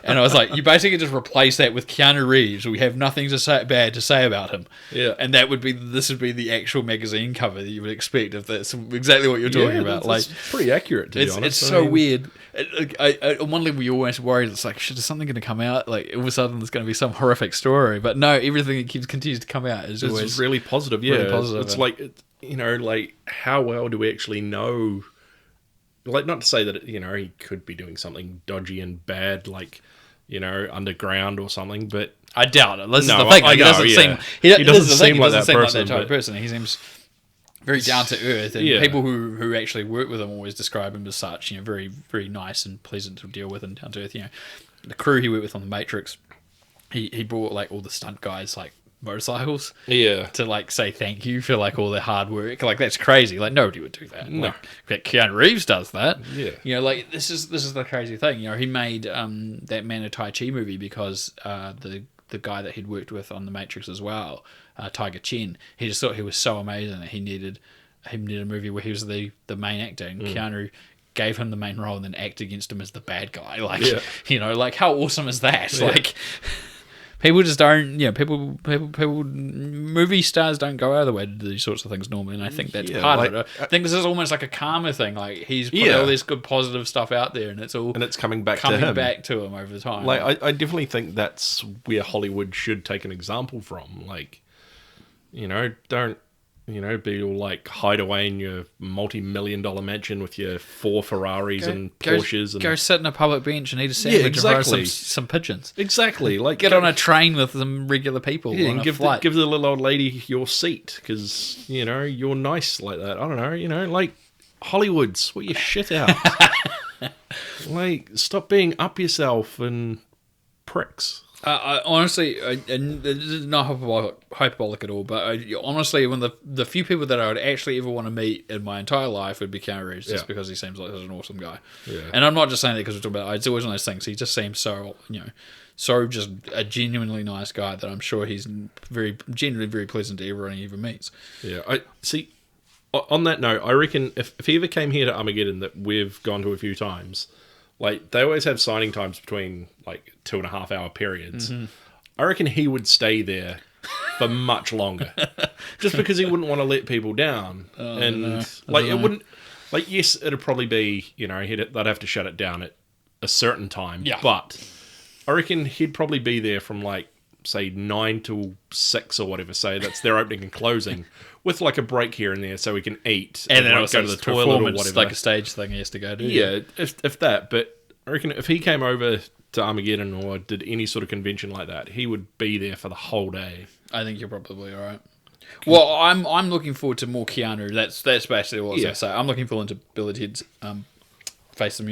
And I was like, you basically just replace that with Keanu Reeves, we have nothing bad to say about him. Yeah. And this would be the actual magazine cover that you would expect if that's exactly what you're talking about. That's pretty accurate, to be honest. It's so weird. On one level, you're always worried. It's like, shit, is something going to come out? Like, all of a sudden, there's going to be some horrific story. But no, everything that continues to come out is always really positive. Yeah, really positive. It's like, like, how well do we actually know? Like, not to say that, he could be doing something dodgy and bad, like, underground or something, but I doubt it. This is the thing. He doesn't seem like that type of person. He seems very down to earth, and people who actually work with him always describe him as such. Very, very nice and pleasant to deal with and down to earth. The crew he worked with on The Matrix, he brought like all the stunt guys like motorcycles, to like say thank you for like all their hard work. Like, that's crazy. Like, nobody would do that. No. Like Keanu Reeves does that. Yeah. Like this is the crazy thing. He made that Man of Tai Chi movie because the guy that he'd worked with on The Matrix as well, Tiger Chen, he just thought he was so amazing that he needed a movie where he was the main actor, and Keanu gave him the main role and then acted against him as the bad guy. Like, like, how awesome is that? Yeah. Like, people just don't, movie stars don't go out of the way to do these sorts of things normally, and I think that's part of it. I think this is almost like a karma thing. Like, he's put all this good positive stuff out there, and it's coming back to him over time. Like, I definitely think that's where Hollywood should take an example from. Like, don't, be all like hide away in your multi-million-dollar mansion with your 4 Ferraris and Porsches. Go sit in a public bench and eat a sandwich and roast some pigeons. Exactly. Like, get on a train with some regular people on a flight. Give the little old lady your seat because, you're nice like that. I don't know, like Hollywood, sort your shit out. Like, stop being up yourself and pricks. I honestly, and this is not hyperbolic at all, but honestly, when the few people that I would actually ever want to meet in my entire life would be Keanu Reeves, just because he seems like such an awesome guy. Yeah. And I'm not just saying that because we're talking about, it's always one of those things. He just seems so, so just a genuinely nice guy that I'm sure he's genuinely very pleasant to everyone he ever meets. Yeah, I see. On that note, I reckon if he ever came here to Armageddon, that we've gone to a few times, like, they always have signing times between like 2.5 hour periods. Mm-hmm. I reckon he would stay there for much longer, just because he wouldn't want to let people down. It wouldn't. Like, yes, it'd probably be, they'd have to shut it down at a certain time. Yeah. But I reckon he'd probably be there from like, say, 9 till 6 or whatever. Say that's their opening and closing, with like a break here and there so he can eat and then also go to the toilet or whatever. Like a stage thing he has to go to. Yeah, if that. But I reckon if he came over to Armageddon or did any sort of convention like that, he would be there for the whole day. I think you're probably all right. Well, I'm looking forward to more Keanu. That's basically what I was going to say. I'm looking forward to Bill and Ted's Face the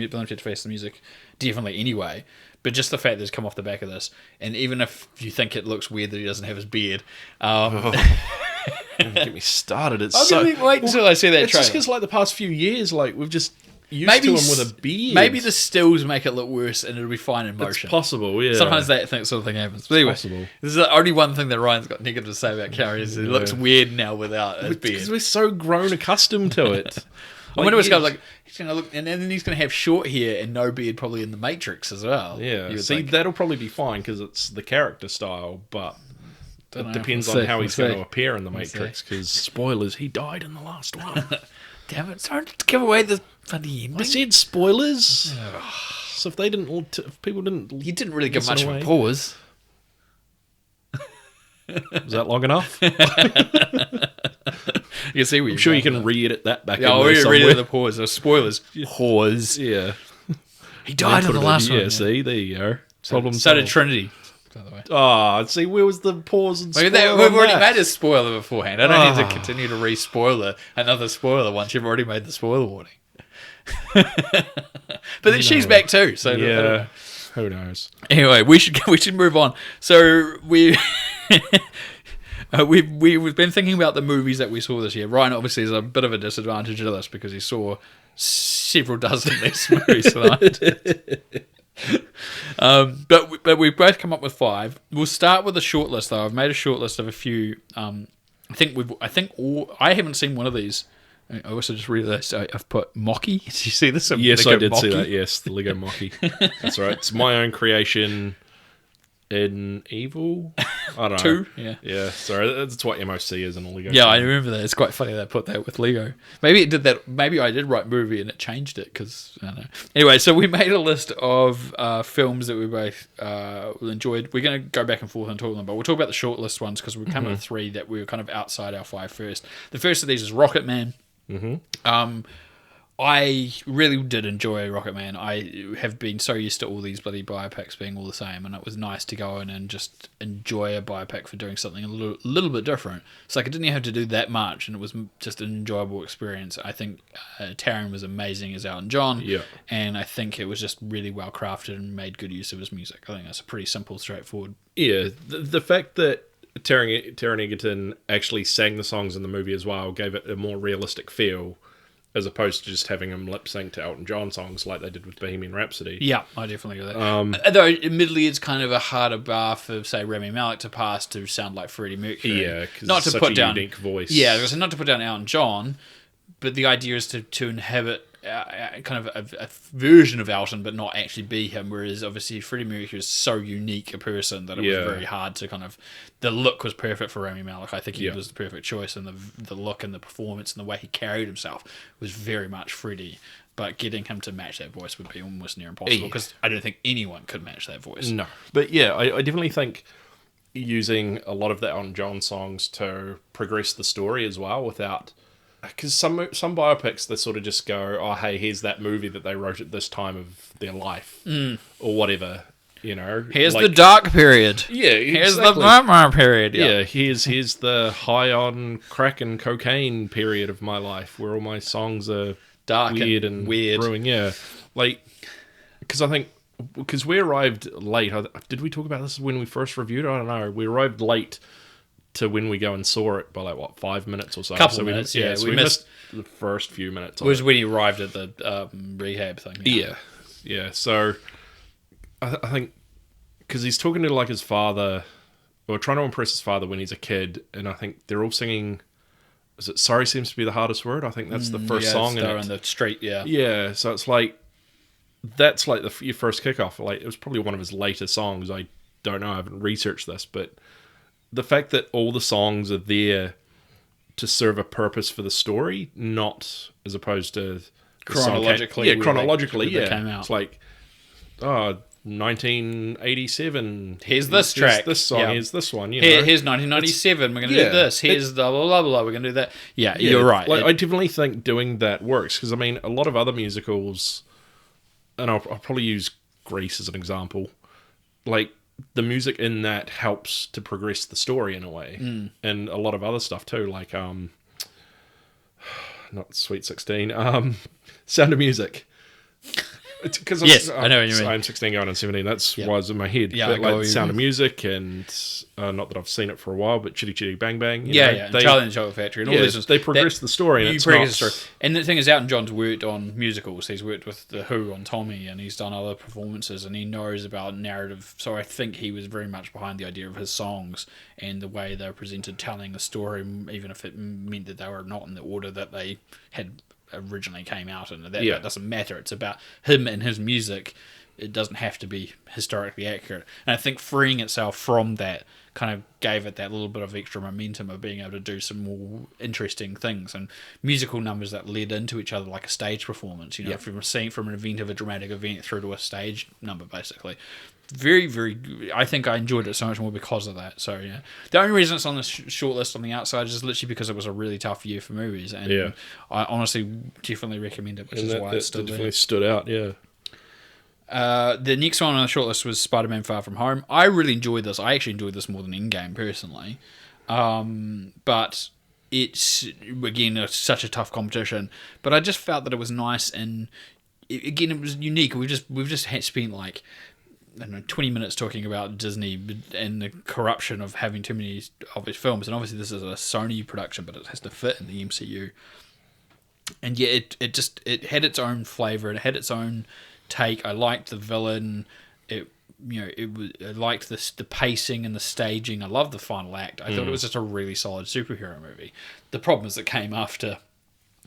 Music, definitely anyway. But just the fact that it's come off the back of this, and even if you think it looks weird that he doesn't have his beard, get me started. Wait until I see that trailer. It's just because like the past few years, like we've just used to him with a beard. Maybe the stills make it look worse, and it'll be fine in motion. It's possible, yeah. Sometimes that sort of thing happens. But anyway, this is the only one thing that Ryan's got negative to say about Keanu is he looks weird now without his beard. Because we're so grown accustomed to it. I wonder what's going to look. He's going to look, and then he's going to have short hair and no beard, probably in the Matrix as well. Yeah, see, that'll probably be fine because it's the character style, but it depends on how he's going to appear in the Matrix. Because spoilers, he died in the last one. Damn it! Sorry to give away the funny ending. I said spoilers. So if people didn't, he didn't really give much of a pause. Was that long enough? You see, I'm sure you can re-edit that back. Yeah, I'll re-edit the pause. The spoilers. Pause. Yeah. He died in the last one. Yeah, see, there you go. Problem so did Trinity, by the way. Oh, see, where was the pause and spoiler? We've already made a spoiler beforehand. I don't need to continue to re-spoiler another spoiler once you've already made the spoiler warning. But then she's back too, so yeah. Who knows? Anyway, we should move on. So we've been thinking about the movies that we saw this year. Ryan obviously is a bit of a disadvantage of this because he saw several dozen of these movies tonight. But we've both come up with 5. We'll start with a short list though. I've made a short list of a few. I haven't seen one of these. I also just realised I've put Mocky. Did you see this? Yes, I did see that. Yes, the Lego Mocky. That's right. It's my own creation. In Evil, I don't know. 2, yeah. Yeah, sorry, that's what MOC is in a Lego. Yeah, I remember that. It's quite funny they put that with Lego. Maybe it did that. Maybe I did write movie and it changed it because I don't know. Anyway, so we made a list of films that we both enjoyed. We're going to go back and forth and talk about them, but we'll talk about the short list ones because we come with 3 that we were kind of outside our 5 first. The first of these is Rocket Man. I really did enjoy Rocket Man. I have been so used to all these bloody biopics being all the same, and it was nice to go in and just enjoy a biopic for doing something a little bit different. It's like I didn't have to do that much, and it was just an enjoyable experience. I think Taron was amazing as Elton John, and I think it was just really well crafted and made good use of his music. I think that's a pretty simple, straightforward. Yeah, the fact that Taron Egerton actually sang the songs in the movie as well gave it a more realistic feel, as opposed to just having him lip sync to Elton John songs like they did with Bohemian Rhapsody. Yeah, I definitely agree with that. Though, admittedly, it's kind of a harder bar for, say, Rami Malek to pass to sound like Freddie Mercury. Yeah, because it's such a unique voice. Yeah, not to put down Elton John, but the idea is to inhabit kind of a version of Elton, but not actually be him. Whereas obviously Freddie Mercury is so unique a person that it was very hard to kind of. The look was perfect for Rami Malek. I think he was the perfect choice, and the look and the performance and the way he carried himself was very much Freddie. But getting him to match that voice would be almost near impossible because I don't think anyone could match that voice. No, but yeah, I definitely think using a lot of the Elton John songs to progress the story as well without. Because some biopics, they sort of just go, oh, hey, here's that movie that they wrote at this time of their life. Or whatever, you know. Here's the dark period. Yeah, exactly. Here's the Batman period. Yeah, here's the high on crack and cocaine period of my life, where all my songs are dark weird and weird. Brewing, yeah. Like, because we arrived late. Did we talk about this when we first reviewed it? I don't know. We arrived late to when we go and saw it by 5 minutes or so. Couple minutes, so we missed the first few minutes. It was when he arrived at the rehab thing. Yeah. So I think because he's talking to his father, or trying to impress his father when he's a kid, and I think they're all singing. Is it "Sorry" seems to be the hardest word? I think that's the first song. They're on the street. Yeah. Yeah. So it's like that's like your first kickoff. Like it was probably one of his later songs. I don't know. I haven't researched this, but. The fact that all the songs are there to serve a purpose for the story, not as opposed to chronologically. Chronologically, they came out. It's like, 1987. Here's this track. Here's this song. Yeah. Here's this one. Here's 1997. We're going to do this. Here's the blah, blah, blah. We're going to do that. Yeah, you're right. Like, I definitely think doing that works because, I mean, a lot of other musicals, and I'll probably use Grease as an example, like, the music in that helps to progress the story in a way, and a lot of other stuff too, like not Sweet 16, Sound of Music. Because yes, I know what you mean. I'm 16 going on 17. That's why it's in my head. Yeah, but like Sound of Music, and not that I've seen it for a while, but Chitty Chitty Bang Bang. And Charlie and the Chocolate Factory, and all these. They progress the story. And And the thing is, Elton John's worked on musicals. He's worked with The Who on Tommy, and he's done other performances, and he knows about narrative. So I think he was very much behind the idea of his songs and the way they were presented, telling a story, even if it meant that they were not in the order that they had originally came out in. That doesn't matter. It's about him and his music. It doesn't have to be historically accurate. And I think freeing itself from that kind of gave it that little bit of extra momentum of being able to do some more interesting things and musical numbers that led into each other, like a stage performance, from an event of a dramatic event through to a stage number, basically. Very, very. I think I enjoyed it so much more because of that. So yeah, the only reason it's on the short list on the outside is literally because it was a really tough year for movies, and I honestly definitely recommend it, which is why it's still definitely stood out. Yeah. The next one on the short list was Spider-Man: Far From Home. I really enjoyed this. I actually enjoyed this more than Endgame personally, but it's again such a tough competition. But I just felt that it was nice, and again it was unique. We've just spent like, I don't know, 20 minutes talking about Disney and the corruption of having too many of its films. And obviously this is a Sony production, but it has to fit in the MCU. And yeah, it had its own flavour. It had its own take. I liked the villain. I liked the pacing and the staging. I loved the final act. I thought it was just a really solid superhero movie. The problem is it came after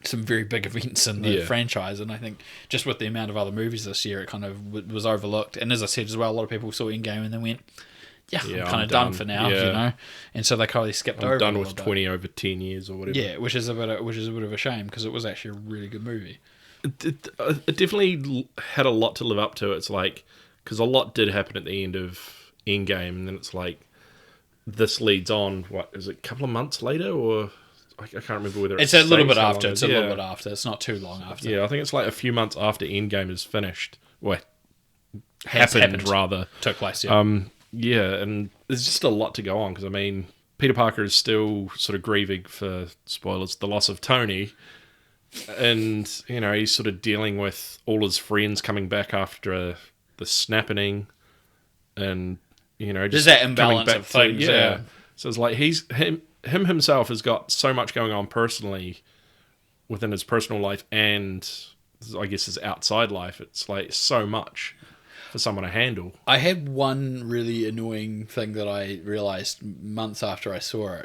some very big events in the franchise, and I think just with the amount of other movies this year, it kind of was overlooked. And as I said as well, a lot of people saw Endgame and then went, I'm kind of done for now, and so they kind of skipped over. Done with 20 over 10 years or whatever. Yeah, which is a bit of a shame because it was actually a really good movie. It definitely had a lot to live up to. It's like, because a lot did happen at the end of Endgame, and then it's like this leads on. What is it? A couple of months later, or I can't remember whether it's a little bit after. It's a little bit after. It's not too long after. Yeah, I think it's like a few months after Endgame is finished. Well, happened rather. Took place. Yeah. Yeah, and there's just a lot to go on because I mean, Peter Parker is still sort of grieving for spoilers the loss of Tony, and he's sort of dealing with all his friends coming back after the snapping, and just there's that imbalance of things. So it's like him himself has got so much going on personally within his personal life and I guess his outside life. It's like so much for someone to handle. I had one really annoying thing that I realised months after I saw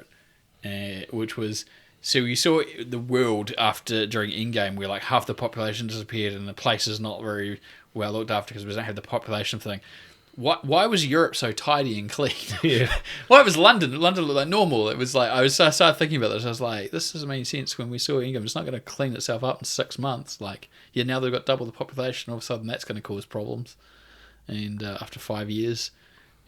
it, which was, so you saw the world during Endgame where like half the population disappeared and the place is not very well looked after because we don't have the population thing. Why was Europe so tidy and clean? Yeah. Why was London looked like normal? It was like I started thinking about this. I was like, this doesn't make sense. When we saw Endgame, it's not going to clean itself up in 6 months. Like, now they've got double the population. All of a sudden, that's going to cause problems. And after 5 years,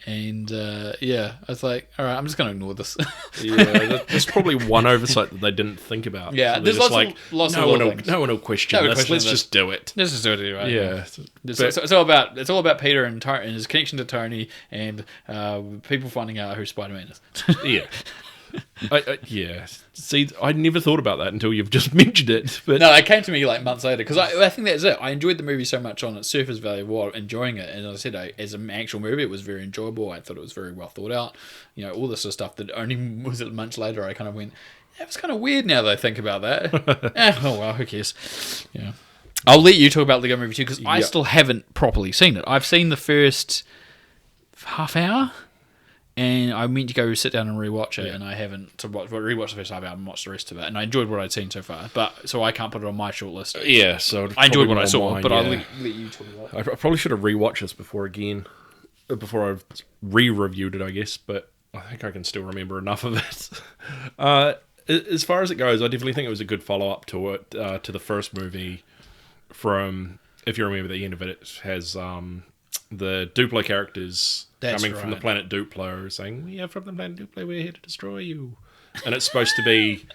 and I was like, all right, I'm just going to ignore this. There's probably one oversight that they didn't think about. Yeah, so there's lots of things. No one will question this. Let's just do it. Let's just do it, right? Yeah. It's all about Peter and his connection to Tony and people finding out who Spider-Man is. Yeah. Yeah. See, I never thought about that until you've just mentioned it. But no, it came to me like months later because I think that's it. I enjoyed the movie so much on its surface value while enjoying it, and as I said, as an actual movie, it was very enjoyable. I thought it was very well thought out. All this sort of stuff that only was it months later. I kind of went, it was kind of weird now that I think about that. Oh well, who cares? Yeah, I'll let you talk about Lego Movie 2 because I still haven't properly seen it. I've seen the first half hour. And I meant to go sit down and rewatch it, and I haven't. To rewatch the first half hour and watch the rest of it. And I enjoyed what I'd seen so far, so I can't put it on my short list. Yeah, so I enjoyed what I saw, but I'll let you talk about it. I probably should have rewatched this before I've re-reviewed it, I guess. But I think I can still remember enough of it. As far as it goes, I definitely think it was a good follow-up to it, to the first movie. From, if you remember, the end of it has the Duplo characters. Coming from the planet Duplo, saying, "We are from the planet Duplo. We're here to destroy you." And it's supposed to be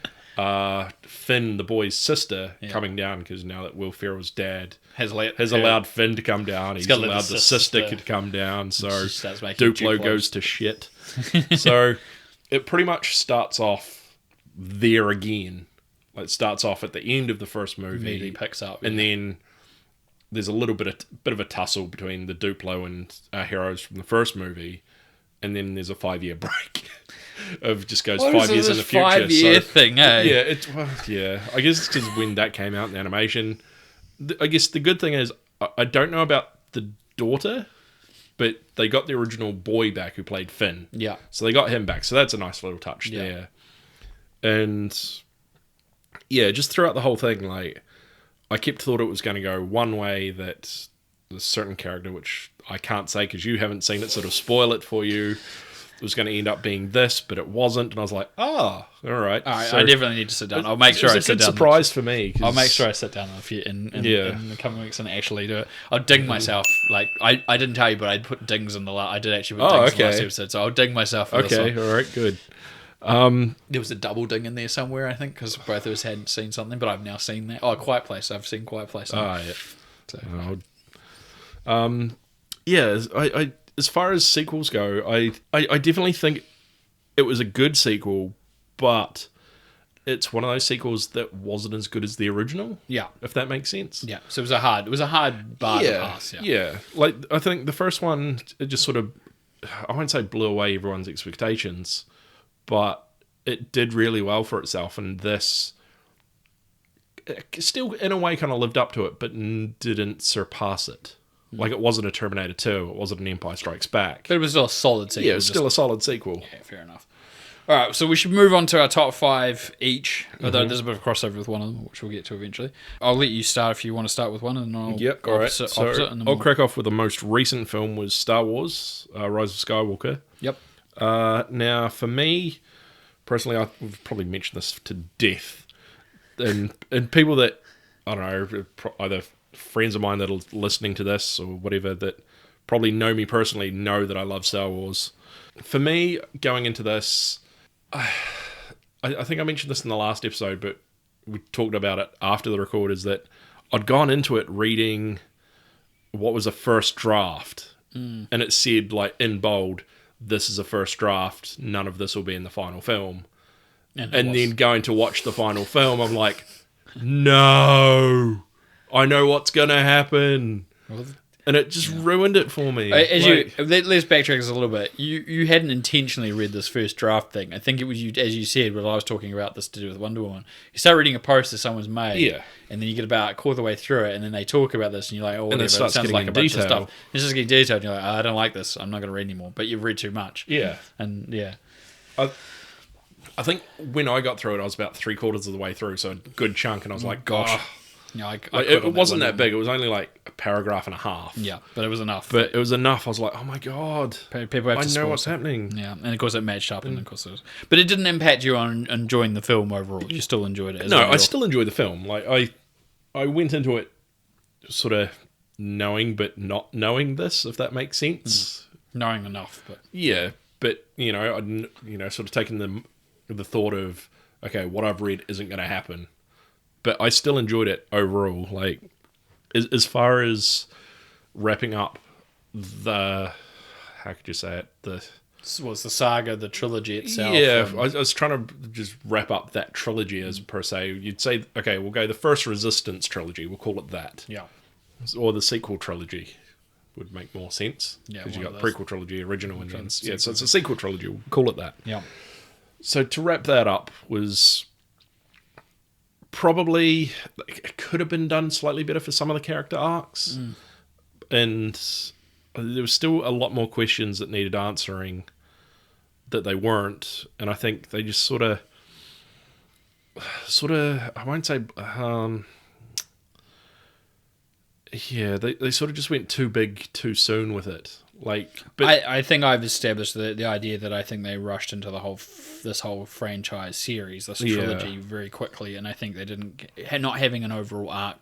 Finn, the boy's sister, coming down because now that Will Ferrell's dad has allowed Finn to come down, he's allowed the sister to come down. So Duplo goes to shit. So it pretty much starts off there again. Like, it starts off at the end of the first movie, immediately picks up, and then there's a little bit of a tussle between the Duplo and our heroes from the first movie, and then there's a 5-year break of just goes 5 years in the future. 5-year thing, eh? Yeah, I guess it's because when that came out in the animation. I guess the good thing is I don't know about the daughter, but they got the original boy back who played Finn. Yeah, so they got him back. So that's a nice little touch there. And yeah, just throughout the whole thing, like, I kept thought it was going to go one way, that a certain character, which I can't say because you haven't seen it, sort of spoil it for you, was going to end up being this, but it wasn't. And I was like, all right. So I definitely need to sit down. I'll make sure I sit down. It's a good surprise for me. I'll make sure I sit down in the coming weeks and actually do it. I'll ding myself. Like, I didn't tell you, but I put dings in I did actually put dings in the last episode, so I'll ding myself for this one. All right, good. There was a double ding in there somewhere, I think, because both of us hadn't seen something, but I've now seen that. Oh, Quiet Place. I've seen Quiet Place now. Yeah. So. I as far as sequels go, I definitely think it was a good sequel, but it's one of those sequels that wasn't as good as the original. Yeah, if that makes sense. Yeah, so it was a hard bar to pass. Yeah. Like, I think the first one, it just sort of, I won't say blew away everyone's expectations, but it did really well for itself, and this it still in a way kind of lived up to it, but didn't surpass it. Like, it wasn't a Terminator 2, it wasn't an Empire Strikes Back. But it was still a solid sequel. Yeah, it was still a solid sequel. Yeah, fair enough. All right, so we should move on to our top 5 each, although there's a bit of crossover with one of them, which we'll get to eventually. I'll let you start if you want to start with one, and then I'll Yep, go all right. opposite, and then I'll crack off with the most recent film was Star Wars, Rise of Skywalker. Yep. Now, for me, personally, I've probably mentioned this to death. And people that, I don't know, either friends of mine that are listening to this or whatever, that probably know me personally, know that I love Star Wars. For me, going into this, I think I mentioned this in the last episode, but we talked about it after the record, is that I'd gone into it reading what was a first draft, and it said, like, in bold, this is a first draft, none of this will be in the final film. And then going to watch the final film, I'm like, no, I know what's going to happen. And it just ruined it for me. Let's backtrack this a little bit. You hadn't intentionally read this first draft thing. I think it was you, as you said, when I was talking about this to do with Wonder Woman. You start reading a poster someone's made, and then you get about a quarter of the way through it, and then they talk about this, and you're like, oh, whatever. And it starts sounds getting like in a bunch detail. of stuff. It's just getting detailed, and you're like, I don't like this. I'm not going to read anymore. But you've read too much. Yeah. And yeah. I think when I got through it, I was about 3/4 of the way through, so a good chunk, and I was like, gosh. Oh. Yeah, it wasn't that big. It was only like a paragraph and a half. Yeah, but it was enough. But it was enough. I was like, oh my god. People have to know what's happening. Yeah, and of course it matched up, and of course it was. But it didn't impact you on enjoying the film overall. You still enjoyed it. No, I still enjoyed the film. Like, I went into it sort of knowing but not knowing this, if that makes sense. Knowing enough, but yeah, but I'd sort of taken the thought of, okay, what I've read isn't going to happen. But I still enjoyed it overall. Like, as far as wrapping up how could you say it? Was the saga, the trilogy itself? Yeah, I was trying to just wrap up that trilogy as per se. You'd say, okay, we'll go the first Resistance trilogy. We'll call it that. Yeah. Or the sequel trilogy would make more sense. Yeah, because you got those. prequel trilogy, original, and then so it's a sequel trilogy. We'll call it that. Yeah. So to wrap that up was probably, it could have been done slightly better for some of the character arcs, and there was still a lot more questions that needed answering that they weren't, and I think they just sort of I won't say they sort of just went too big too soon with it. Like, but I think I've established the idea that I think they rushed into this whole franchise series, this trilogy, very quickly, and I think they didn't, not having an overall arc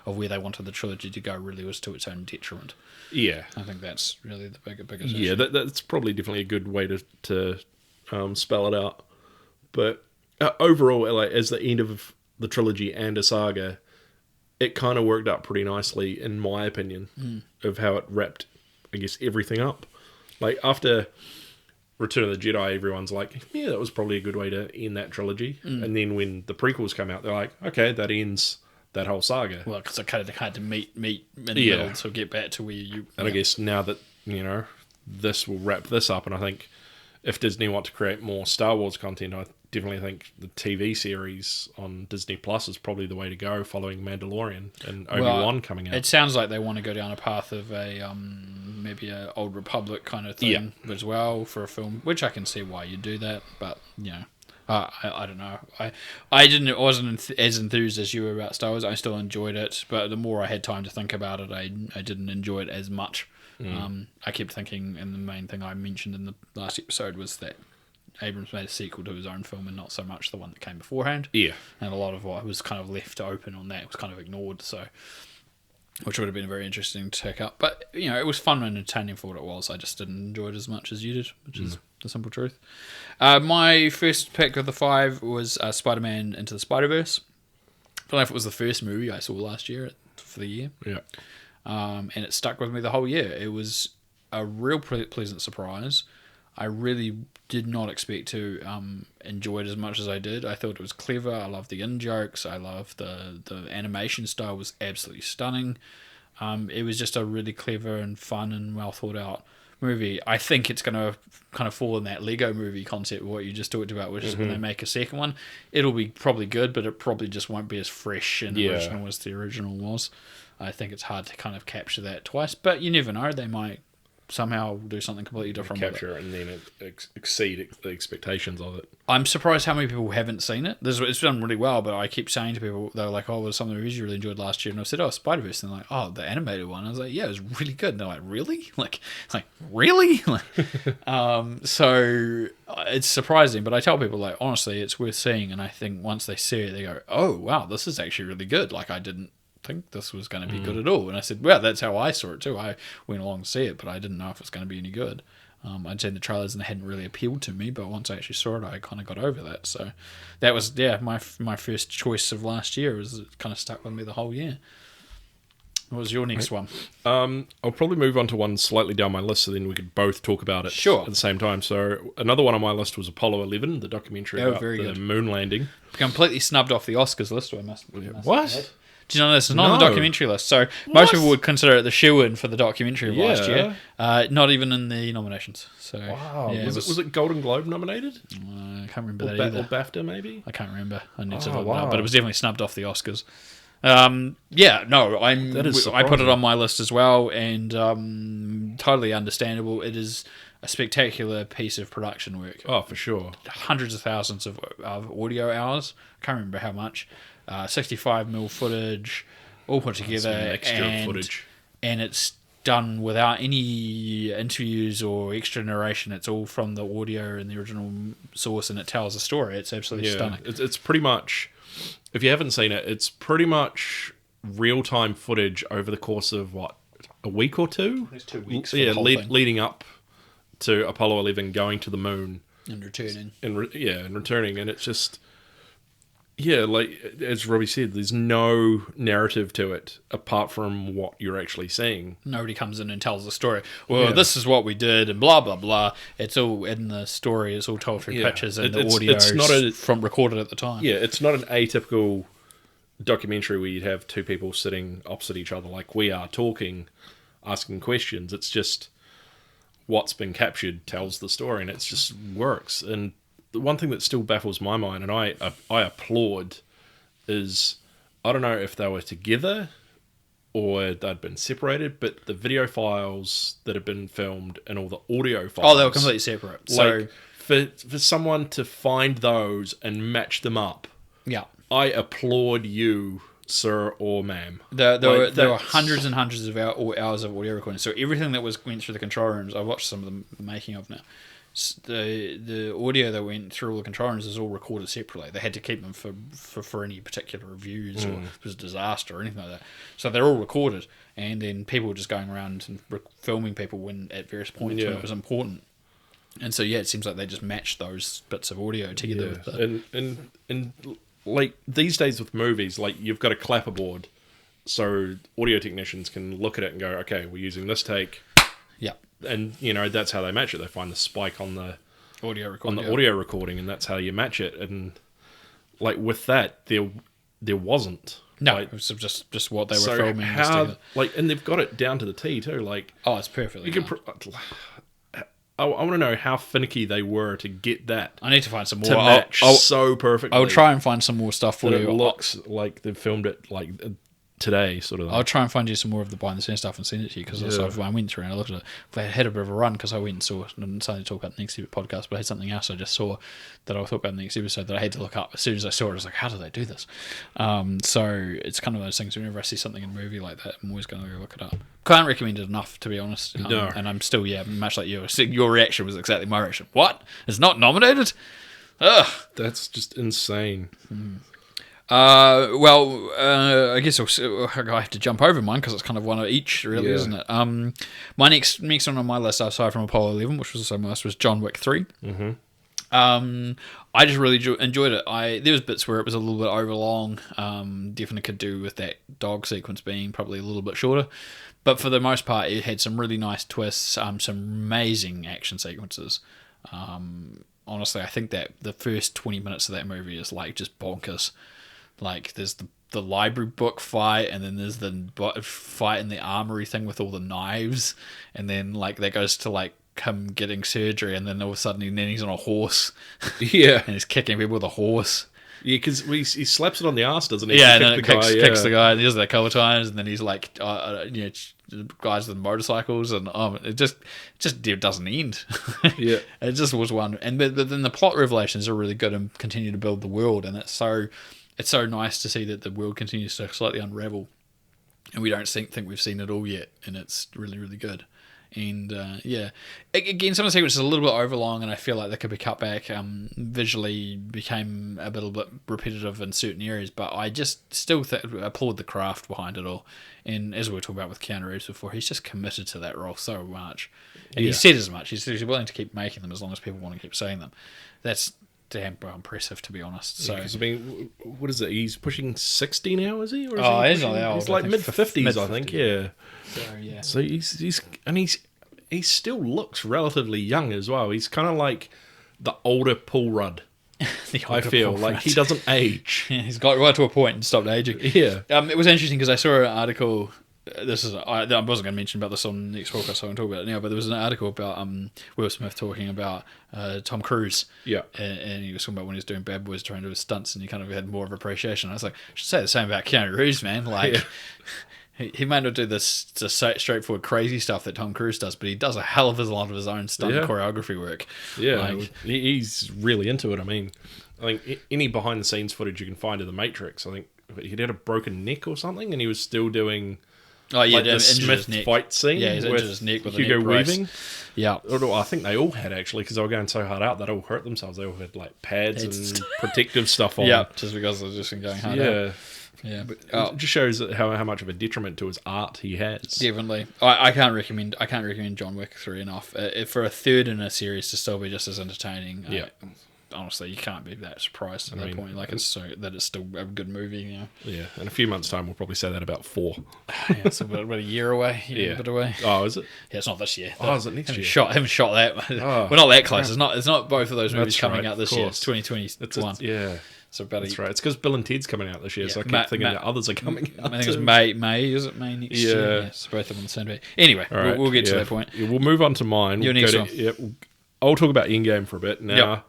of where they wanted the trilogy to go really was to its own detriment. Yeah, I think that's really the biggest yeah, issue. that's probably definitely a good way to spell it out. But overall, like, as the end of the trilogy and a saga, it kind of worked out pretty nicely, in my opinion, of how it wrapped, I guess, everything up. Like, after Return of the Jedi, everyone's like, yeah, that was probably a good way to end that trilogy. And then when the prequels come out, they're like, okay, that ends that whole saga. Well, because they had to meet in the middle to get back to where you... And I guess now that, this will wrap this up, and I think if Disney want to create more Star Wars content, I definitely think the TV series on Disney Plus is probably the way to go, following Mandalorian and Obi-Wan coming out. It sounds like they want to go down a path of maybe a Old Republic kind of thing as well for a film, which I can see why you do that, but I don't know. I wasn't as enthused as you were about Star Wars. I still enjoyed it, but the more I had time to think about it, I didn't enjoy it as much. I kept thinking, and the main thing I mentioned in the last episode was that Abrams made a sequel to his own film and not so much the one that came beforehand. Yeah. And a lot of what was kind of left open on that was kind of ignored, so which would have been very interesting to take up. But, it was fun and entertaining for what it was. I just didn't enjoy it as much as you did, which is the simple truth. My first pick of the 5 was Spider-Man Into the Spider-Verse. I don't know if it was the first movie I saw last year for the year. Yeah. And it stuck with me the whole year. It was a real pleasant surprise. I really did not expect to enjoy it as much as I did. I thought it was clever. I loved the in-jokes. I loved the animation style was absolutely stunning. It was just a really clever and fun and well thought out movie. I think it's going to kind of fall in that Lego movie concept, what you just talked about, which is when they make a second one, it'll be probably good, but it probably just won't be as fresh and original as the original was. I think it's hard to kind of capture that twice, but you never know. They might somehow do something completely different. Capture it and then exceed the expectations of it. I'm surprised how many people haven't seen it. It's done really well, but I keep saying to people, they're like, "Oh, was some of the movies you really enjoyed last year?" And I said, "Oh, Spider-Verse." And they're like, "Oh, the animated one." I was like, "Yeah, it was really good." And they're like, "Really? Like really?" So it's surprising, but I tell people, like, honestly, it's worth seeing. And I think once they see it, they go, "Oh, wow, this is actually really good." Like, I didn't think this was going to be good at all. And I said, well, that's how I saw it too. I went along to see it, but I didn't know if it was going to be any good. I'd seen the trailers and they hadn't really appealed to me, but once I actually saw it, I kind of got over that. So that was, my first choice of last year. It kind of stuck with me the whole year. What was your next one? I'll probably move on to one slightly down my list, so then we could both talk about it at the same time. So another one on my list was Apollo 11, the documentary about the moon landing. Completely snubbed off the Oscars list. What? Do you know this? It's not on the documentary list. So most people would consider it the shoe-in for the documentary of last year. Not even in the nominations. So wow. Yeah, was it Golden Globe nominated? I can't remember that either. Or BAFTA maybe? I can't remember. I need to look it up. But it was definitely snubbed off the Oscars. I put it on my list as well, and totally understandable. It is a spectacular piece of production work. Oh, for sure. Hundreds of thousands of audio hours. I can't remember how much. 65mm footage, all put together. Extra footage. And it's done without any interviews or extra narration. It's all from the audio and the original source, and it tells a story. It's absolutely stunning. It's pretty much, if you haven't seen it, it's pretty much real-time footage over the course of, a week or two? There's 2 weeks. Leading up to Apollo 11 going to the moon. And returning. And returning. And it's just... Yeah, like, as Robbie said, there's no narrative to it apart from what you're actually seeing. Nobody comes in and tells the story. Well, this is what we did, and blah, blah, blah. It's all in the story. It's all told through pictures and the audio from recorded at the time. Yeah, it's not an atypical documentary where you'd have two people sitting opposite each other like we are, talking, asking questions. It's just what's been captured tells the story, and it just works. And the one thing that still baffles my mind, and I applaud, is I don't know if they were together or they'd been separated, but the video files that have been filmed and all the audio files... Oh, they were completely separate. So for someone to find those and match them up, I applaud you, sir or ma'am. There were hundreds and hundreds of hours of audio recording. So everything that went through the control rooms, I watched some of the making of now. The audio that went through all the control rooms is all recorded separately. They had to keep them for any particular reviews or if it was a disaster or anything like that. So they're all recorded, and then people were just going around and filming people at various points when it was important. And so it seems like they just matched those bits of audio together. Yeah. And like these days with movies, like you've got a clapperboard, so audio technicians can look at it and go, okay, we're using this take. Yeah. And that's how they match it. They find the spike on the audio recording, audio recording, and that's how you match it. And like with that, there wasn't. No, it was just what they were filming. And they've got it down to the T too. Like, it's perfectly. I want to know how finicky they were to get that. I need to find some more. To match so perfectly. I'll try and find some more stuff for you. It looks like they've filmed it like today, sort of. I'll try and find you some more of the behind the scenes stuff and send it to you, because I went through and I looked at it. I had a bit of a run because I went and saw, and something to talk about the next podcast, but I had something else I just saw that I'll talk about in the next episode that I had to look up. As soon as I saw it, I was like, how do they do this? So it's kind of those things, whenever I see something in a movie like that, I'm always going to go look it up. Can't recommend it enough, to be honest. No. And I'm still, much like you. Your reaction was exactly my reaction. What? It's not nominated? Ugh. That's just insane. I guess I have to jump over mine because it's kind of one of each, really, isn't it? My next one on my list, aside from Apollo 11, which was also my list, was John Wick 3. Mm-hmm. I just really enjoyed it. There was bits where it was a little bit overlong. Definitely could do with that dog sequence being probably a little bit shorter. But for the most part, it had some really nice twists, some amazing action sequences. Honestly, I think that the first 20 minutes of that movie is like just bonkers. Like there's the library book fight, and then there's the fight in the armory thing with all the knives, and then like that goes to like him getting surgery, and then all of a sudden then he's on a horse, Yeah, and he's kicking people with a horse. Yeah, because he slaps it on the ass, doesn't he? Yeah, He and then it kicks the guy, and he does that a couple of times, and then he's like, guys with motorcycles, and it just doesn't end. Yeah, it just was one, and but then the plot revelations are really good and continue to build the world, and it's so nice to see that the world continues to slightly unravel, and we don't think we've seen it all yet, and it's really, really good. And again, some of the sequences are a little bit overlong, and I feel like they could be cut back. Visually became a little bit repetitive in certain areas, but I just still applaud the craft behind it all. And as we were talking about with Keanu Reeves before, he's just committed to that role so much, and he said as much. He's willing to keep making them as long as people want to keep seeing them. That's damn impressive, to be honest. So, I mean, what is it? He's pushing 60 now, is he? Or is he's not that old. He's like mid-50s, I think. Yeah. So he still looks relatively young as well. He's kind of like the older Paul Rudd. I feel like he doesn't age. Yeah, he's got right to a point and stopped aging. Yeah. It was interesting because I saw an article. I wasn't going to mention about this on the next podcast, so I won't talk about it now. But there was an article about Will Smith talking about Tom Cruise. Yeah, and he was talking about when he was doing Bad Boys, trying to do his stunts, and he kind of had more of appreciation. I was like, I should say the same about Keanu Reeves, man. Like. Yeah. He may not do this straightforward crazy stuff that Tom Cruise does, but he does a hell of a lot of his own stunt choreography work. Yeah, he's really into it. I mean, I think any behind-the-scenes footage you can find of The Matrix, I think he had a broken neck or something, and he was still doing the Smith fight scene. Yeah, he's injured his neck with Hugo a neck brace. Weaving. Yeah. Although I think they all had, actually, because they were going so hard out, they all hurt themselves. They all had like pads and protective stuff on. Yeah, just because they're just going hard out. Yeah, but it just shows how much of a detriment to his art he has. Definitely, I can't recommend John Wick 3 enough. For a third in a series to still be just as entertaining. Yeah, honestly, you can't be that surprised at that point. Like it's still a good movie. You know. Yeah, in a few months' time, we'll probably say that about 4. Yeah, it's about a year away. A bit away. Oh, is it? Yeah, it's not this year. Oh, is it next year? Haven't shot that. We're not that close. It's not both of those movies coming out this year. It's 2021. Yeah. So about That's right. It's because Bill and Ted's coming out this year, so I keep thinking that others are coming out. I think it's May. Is it May next year? Yeah, so both of them on the same day. Anyway, right, we'll get to that point. Yeah, we'll move on to mine. Your next one. I'll talk about Endgame for a bit. Now,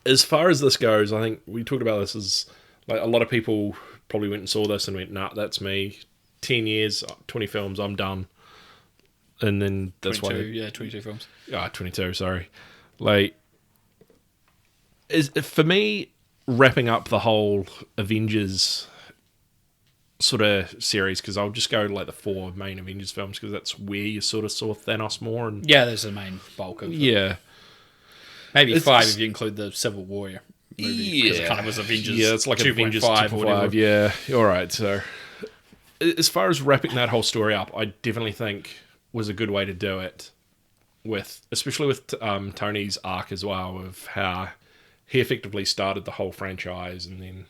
as far as this goes, I think we talked about this as like a lot of people probably went and saw this and went, nah, that's me. 10 years, 20 films, I'm done. And then that's 22 films. 22, sorry. Like, for me, wrapping up the whole Avengers sort of series, because I'll just go like the 4 main Avengers films, because that's where you sort of saw Thanos more. And there's the main bulk of it. Maybe 5 if you include the Civil War movie, because it kind of was Avengers. Yeah, it's like 2. Avengers 2.5. Yeah, all right. So as far as wrapping that whole story up, I definitely think was a good way to do it, especially with Tony's arc as well, of how he effectively started the whole franchise, and then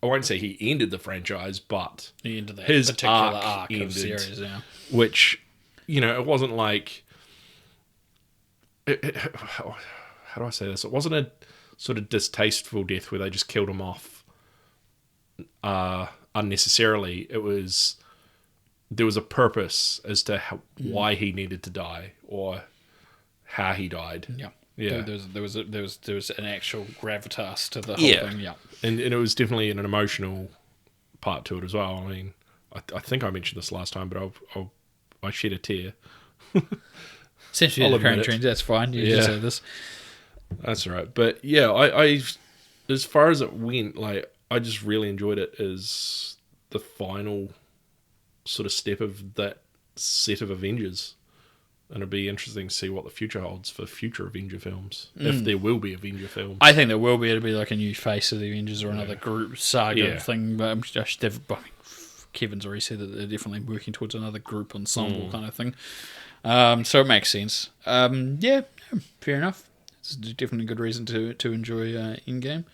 I won't say he ended the franchise, but he ended that his particular arc ended, of series, which, it wasn't like... how do I say this? It wasn't a sort of distasteful death where they just killed him off unnecessarily. There was a purpose as to why he needed to die, or how he died. Yeah, there was an actual gravitas to the whole thing. Yeah, and it was definitely an emotional part to it as well. I mean, I think I mentioned this last time, but I shed a tear. Since you're the current trend, that's fine. You just say this. That's all right. But yeah, I as far as it went, like I just really enjoyed it as the final sort of step of that set of Avengers. And it'll be interesting to see what the future holds for future Avenger films, if there will be Avenger films. I think there will be. It'll be like a new face of the Avengers or another group saga thing. But Kevin's already said that they're definitely working towards another group ensemble kind of thing. So it makes sense. Fair enough. It's definitely a good reason to enjoy Endgame.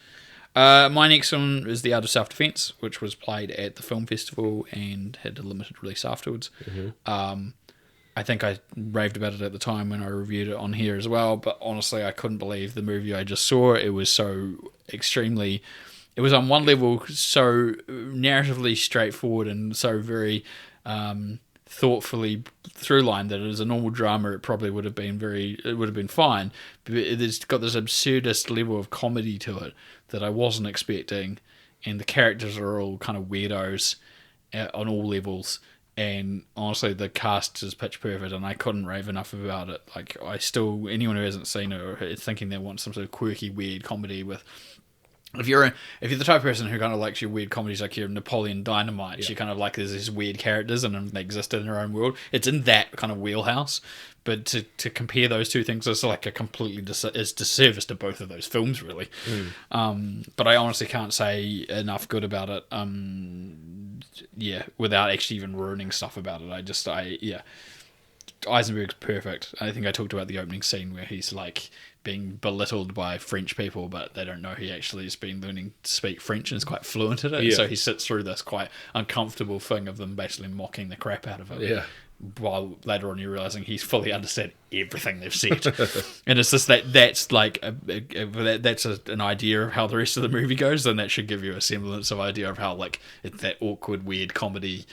My next one is The Art of Self-Defense, which was played at the film festival and had a limited release afterwards. Mm-hmm. I think I raved about it at the time when I reviewed it on here as well, but honestly, I couldn't believe the movie I just saw. It was so extremely it was on one level so narratively straightforward and so very thoughtfully through line that as a normal drama it probably would have been fine, but it's got this absurdist level of comedy to it that I wasn't expecting, and the characters are all kind of weirdos on all levels, and honestly the cast is pitch perfect and I couldn't rave enough about it. Like, anyone who hasn't seen it or is thinking they want some sort of quirky weird comedy with, if you're the type of person who kind of likes your weird comedies, like your Napoleon Dynamite, you kind of like there's these weird characters and they exist in their own world. It's in that kind of wheelhouse. But to compare those two things is like a completely disservice to both of those films, really. But I honestly can't say enough good about it. Without actually even ruining stuff about it. Eisenberg's perfect. I think I talked about the opening scene where he's like being belittled by French people, but they don't know he actually has been learning to speak French and is quite fluent at it. Yeah. So he sits through this quite uncomfortable thing of them basically mocking the crap out of him. Yeah. While later on you're realizing he's fully understood everything they've said. And it's just that's like that's an idea of how the rest of the movie goes, and that should give you a semblance of idea of how like it's that awkward, weird comedy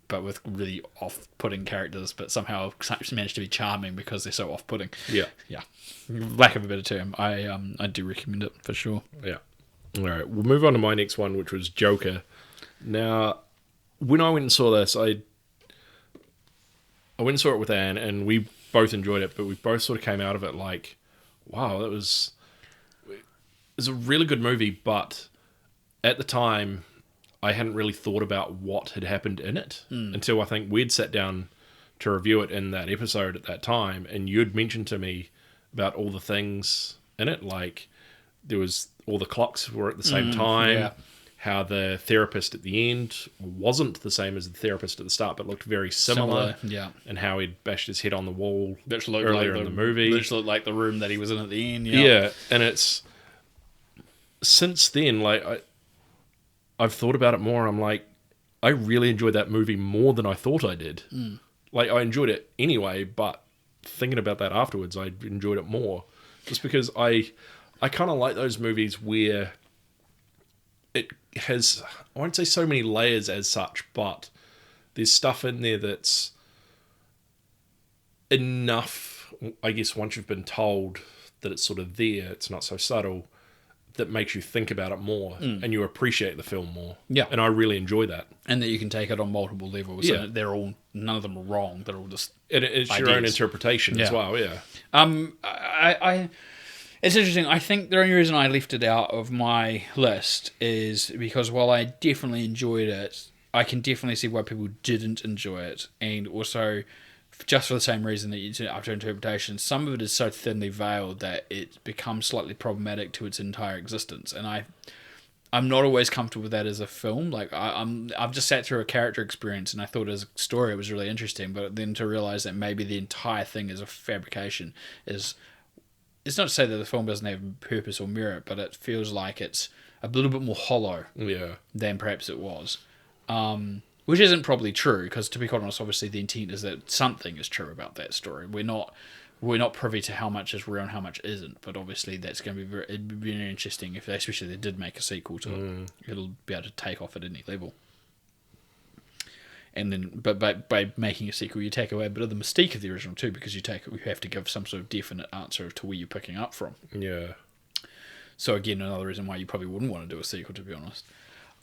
but with really off-putting characters, but somehow managed to be charming because they're so off-putting. Yeah. Lack of a better term, I do recommend it for sure. Yeah. All right, we'll move on to my next one, which was Joker. Now, when I went and saw this, I went and saw it with Anne, and we both enjoyed it, but we both sort of came out of it like, wow, it was a really good movie, but at the time, I hadn't really thought about what had happened in it until I think we'd sat down to review it in that episode at that time, and you'd mentioned to me about all the things in it, like there was all the clocks were at the same time, how the therapist at the end wasn't the same as the therapist at the start, but looked very similar, and how he'd bashed his head on the wall earlier in the movie. Which looked like the room that he was in at the end. Yeah, and it's since then, like, I've thought about it more. I'm like, I really enjoyed that movie more than I thought I did. Like, I enjoyed it anyway, but thinking about that afterwards, I enjoyed it more. Just because I kind of like those movies where it has, I won't say so many layers as such, but there's stuff in there that's enough, I guess, once you've been told that it's sort of there, it's not so subtle, that makes you think about it more and you appreciate the film more. Yeah. And I really enjoy that. And that you can take it on multiple levels. Yeah. And none of them are wrong. They're all just it's ideas. Your own interpretation as well, yeah. It's interesting. I think the only reason I left it out of my list is because while I definitely enjoyed it, I can definitely see why people didn't enjoy it. And also, just for the same reason that you up to interpretation, some of it is so thinly veiled that it becomes slightly problematic to its entire existence. And I'm not always comfortable with that as a film. Like I've just sat through a character experience and I thought as a story it was really interesting, but then to realize that maybe the entire thing is a fabrication is. It's not to say that the film doesn't have purpose or merit, but it feels like it's a little bit more hollow than perhaps it was. Which isn't probably true, because to be quite honest, obviously the intent is that something is true about that story. We're not privy to how much is real and how much isn't, but obviously that's going to be very interesting if especially they did make a sequel to it. It'll be able to take off at any level. And then, but by making a sequel, you take away a bit of the mystique of the original too, because you have to give some sort of definite answer to where you're picking up from. Yeah. So again, another reason why you probably wouldn't want to do a sequel, to be honest.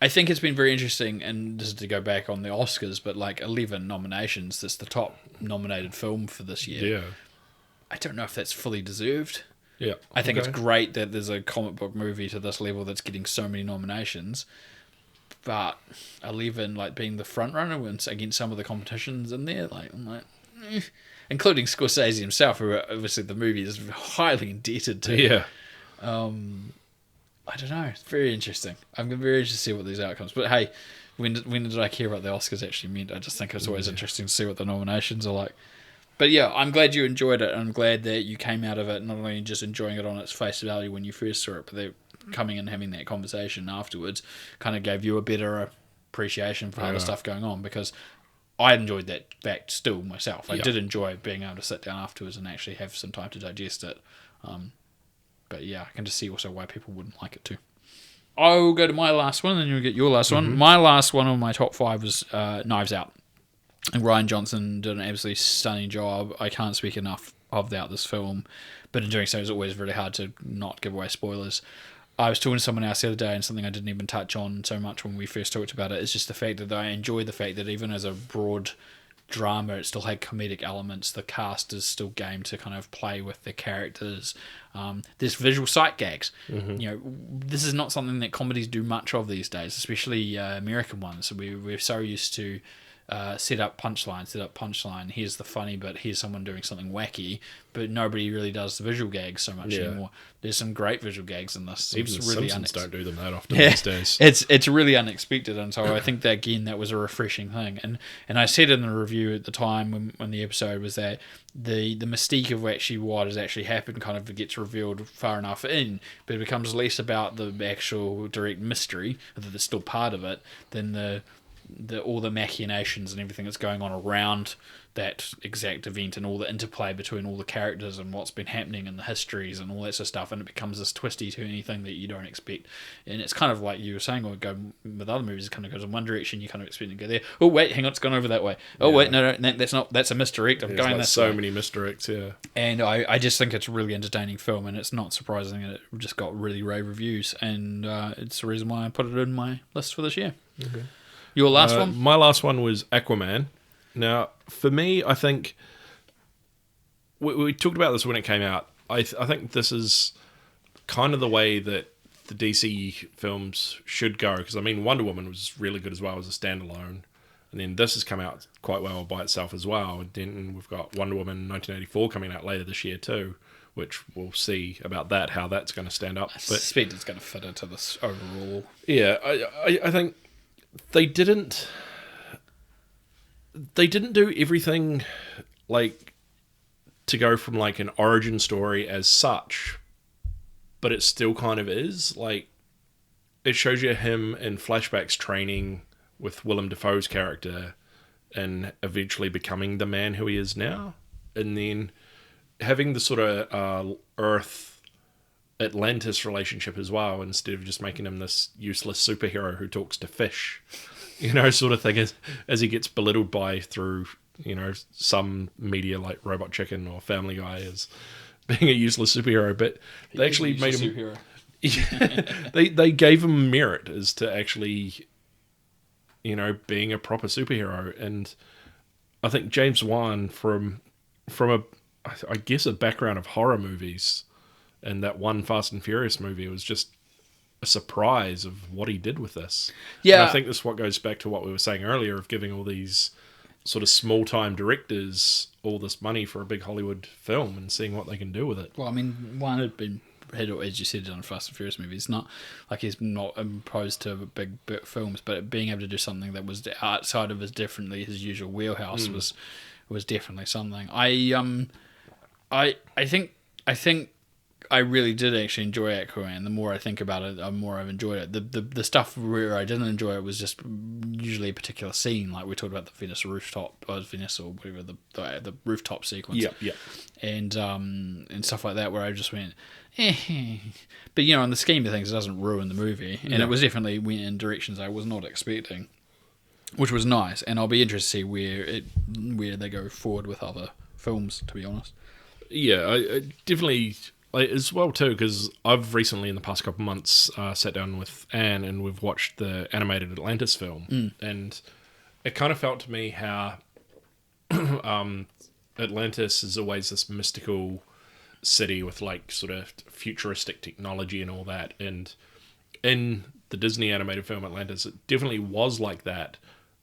I think it's been very interesting, and this is to go back on the Oscars, but like 11 nominations. That's the top nominated film for this year. Yeah. I don't know if that's fully deserved. Yeah. I think it's great that there's a comic book movie to this level that's getting so many nominations. But 11, like, being the front runner against some of the competitions in there, like, I'm like, including Scorsese himself, who obviously the movie is highly indebted to. Yeah. I don't know. It's very interesting. I'm very interested to see what these outcomes. But hey, when did I care what the Oscars actually meant? I just think it's always interesting to see what the nominations are like. But yeah, I'm glad you enjoyed it. I'm glad that you came out of it not only just enjoying it on its face value when you first saw it, but they coming and having that conversation afterwards kind of gave you a better appreciation for other stuff going on, because I enjoyed that fact still myself. I did enjoy being able to sit down afterwards and actually have some time to digest it. But yeah, I can just see also why people wouldn't like it too. I'll go to my last one, and then you'll get your last one. My last one on my top 5 was Knives Out. And Ryan Johnson did an absolutely stunning job. I can't speak enough about this film, but in doing so, it's always really hard to not give away spoilers. I was talking to someone else the other day, and something I didn't even touch on so much when we first talked about it is just the fact that I enjoy the fact that even as a broad drama, it still had comedic elements. The cast is still game to kind of play with the characters. There's visual sight gags. This is not something that comedies do much of these days, especially American ones. We're so used to set up punchline. Here's the funny bit. Here's someone doing something wacky, but nobody really does the visual gags so much anymore. There's some great visual gags in this. Even the Simpsons don't do them that often these days. It's really unexpected, and so I think that was a refreshing thing. And I said in the review at the time when the episode was that the mystique of actually what has actually happened kind of gets revealed far enough in, but it becomes less about the actual direct mystery, that it's still part of it, than all the machinations and everything that's going on around that exact event, and all the interplay between all the characters and what's been happening and the histories and all that sort of stuff, and it becomes this twisty to anything that you don't expect. And it's kind of like you were saying, or go with other movies, it kind of goes in one direction, you kind of expect it to go there. Oh wait, hang on, it's gone over that way. Oh wait, no, that's a misdirect. I'm going this way. So many misdirects, yeah. And I just think it's a really entertaining film, and it's not surprising that it just got really rave reviews, and it's the reason why I put it in my list for this year. Okay. Your last one? My last one was Aquaman. Now, for me, I think we talked about this when it came out. I think this is kind of the way that the DC films should go. Because, I mean, Wonder Woman was really good as well as a standalone. And then this has come out quite well by itself as well. And then we've got Wonder Woman 1984 coming out later this year too, which we'll see about that, how that's going to stand up. I suspect it's going to fit into this overall. Yeah, I think they didn't do everything like to go from like an origin story as such, but it still kind of is. Like, it shows you him in flashbacks training with Willem Dafoe's character and eventually becoming the man who he is now, and then having the sort of Earth Atlantis relationship as well, instead of just making him this useless superhero who talks to fish, sort of thing, as he gets belittled by through, some media like Robot Chicken or Family Guy as being a useless superhero. But they actually made him superhero. They gave him merit as to actually, being a proper superhero. And I think James Wan, from I guess a background of horror movies, and that one Fast and Furious movie, was just a surprise of what he did with this. Yeah, and I think this is what goes back to what we were saying earlier of giving all these sort of small-time directors all this money for a big Hollywood film and seeing what they can do with it. Well, I mean, one had, as you said, done a Fast and Furious movie. It's not like he's not opposed to big films, but being able to do something that was outside of his usual wheelhouse was definitely something. I think I really did actually enjoy Aquaman. The more I think about it, the more I've enjoyed it. The stuff where I didn't enjoy it was just usually a particular scene, like we talked about the Venice rooftop, or Venice or whatever, the rooftop sequence. Yeah. And stuff like that, where I just went, eh. But in the scheme of things, it doesn't ruin the movie, and it was definitely went in directions I was not expecting, which was nice. And I'll be interested to see where they go forward with other films, to be honest. Yeah, I definitely. As well too, because I've recently in the past couple of months sat down with Anne and we've watched the animated Atlantis film, and it kind of felt to me how Atlantis is always this mystical city with like sort of futuristic technology and all that, and in the Disney animated film Atlantis it definitely was like that,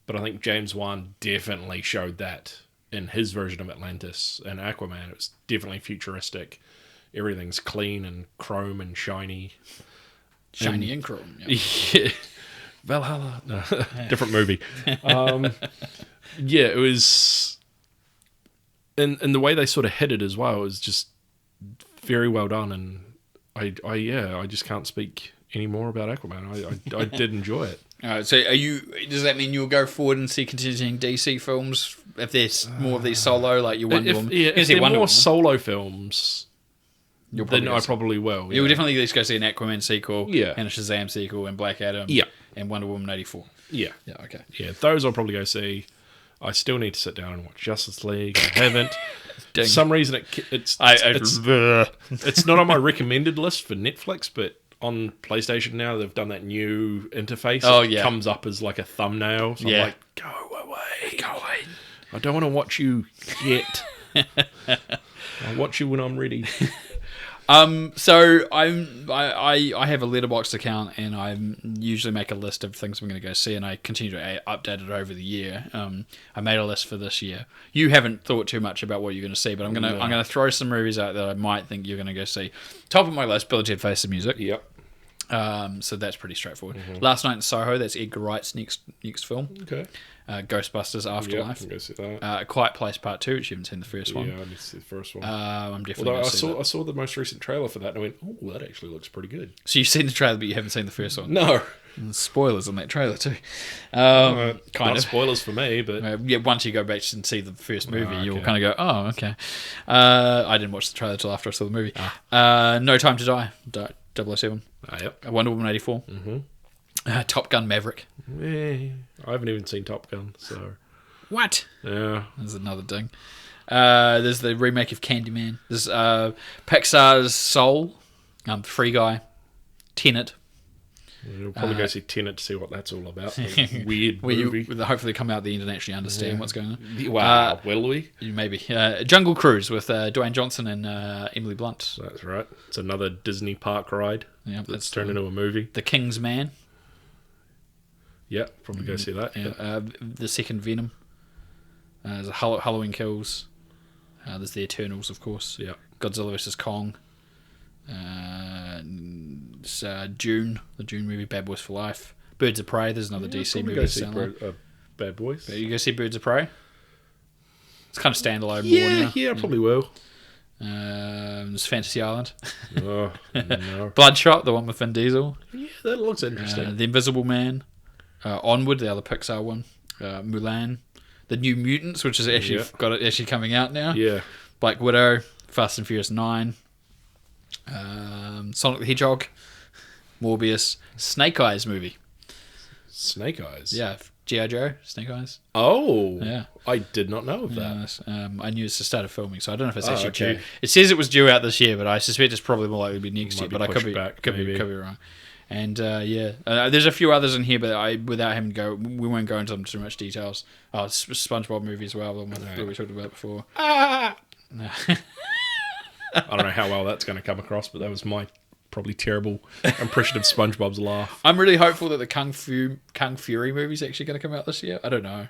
but I think James Wan definitely showed that in his version of Atlantis and Aquaman. It was definitely futuristic. Everything's clean and chrome and shiny. And chrome, yeah. Yeah. Valhalla. No, different movie. Yeah, it was... And the way they sort of hit it as well was just very well done. And I just can't speak any more about Aquaman. I did enjoy it. All right, so does that mean you'll go forward and see continuing DC films if there's more of these solo, like your Wonder Woman? If there are more solo films... You'll then probably I probably will. Yeah. You'll definitely at least go see an Aquaman sequel, Yeah. and a Shazam sequel, and Black Adam, Yeah. and Wonder Woman 84. Yeah. Yeah, okay. Yeah, those I'll probably go see. I still need to sit down and watch Justice League. I haven't. For some reason, it's not on my recommended list for Netflix, but on PlayStation now they've done that new interface. It comes up as like a thumbnail. So I'm like, go away. I don't want to watch you yet. I'll watch you when I'm ready. So I have a Letterboxd account, and I usually make a list of things I'm going to go see, and I continue to update it over the year. I made a list for this year. You haven't thought too much about what you're going to see, but I'm going to throw some movies out that I might think you're going to go see. Top of my list, Bill and Ted Face the Music. Yep. So that's pretty straightforward. Last Night in Soho, that's Edgar Wright's next film. Okay. Ghostbusters Afterlife. Yeah, go see that. A Quiet Place Part 2, which you haven't seen the first one. Yeah, I need to see the first one. I'm definitely Although going to see that. I saw the most recent trailer for that, and I went, "Oh, that actually looks pretty good." So you've seen the trailer, but you haven't seen the first one? No. And spoilers on that trailer too. Kind of spoilers for me, but yeah. Once you go back and see the first movie, you'll kind of go, "Oh, okay." I didn't watch the trailer till after I saw the movie. No Time to Die, 007. Yep. Wonder Woman 84. Top Gun Maverick. I haven't even seen Top Gun, so what? Yeah, there's another thing. There's the remake of Candyman. There's Pixar's Soul, Free Guy, Tenet. We'll probably go see Tenet to see what that's all about. Weird movie. Hopefully come out at the end and actually understand what's going on. Wow, will we? Maybe. Jungle Cruise with Dwayne Johnson and Emily Blunt. That's right. It's another Disney park ride that's turned into a movie. The King's Man. Yeah, probably go see that. Yeah. The second Venom. There's Halloween Kills. There's The Eternals, of course. Yeah. Godzilla vs. Kong. Dune, the Dune movie, Bad Boys for Life. Birds of Prey, there's another DC movie. Go see Bad Boys. You go see Birds of Prey? It's kind of standalone more now. Yeah, I probably will. There's Fantasy Island. Oh, no. Bloodshot, the one with Vin Diesel. Yeah, that looks interesting. The Invisible Man. Onward, the other Pixar one. Mulan. The New Mutants, which is actually coming out now. Yeah. Black Widow. Fast and Furious 9. Sonic the Hedgehog. Morbius. Snake Eyes movie. Snake Eyes? Yeah. G.I. Joe, Snake Eyes. Oh. Yeah. I did not know of that. I knew it's the start of filming, so I don't know if it's actually due. It says it was due out this year, but I suspect it's probably more likely to be next year. But I could be wrong. And there's a few others in here, but without having to go, we won't go into them too much details. Oh, SpongeBob movie as well, the one that we talked about before. I don't know how well that's going to come across, but that was my probably terrible impression of SpongeBob's laugh. I'm really hopeful that the Kung Fury movie is actually going to come out this year. I don't know.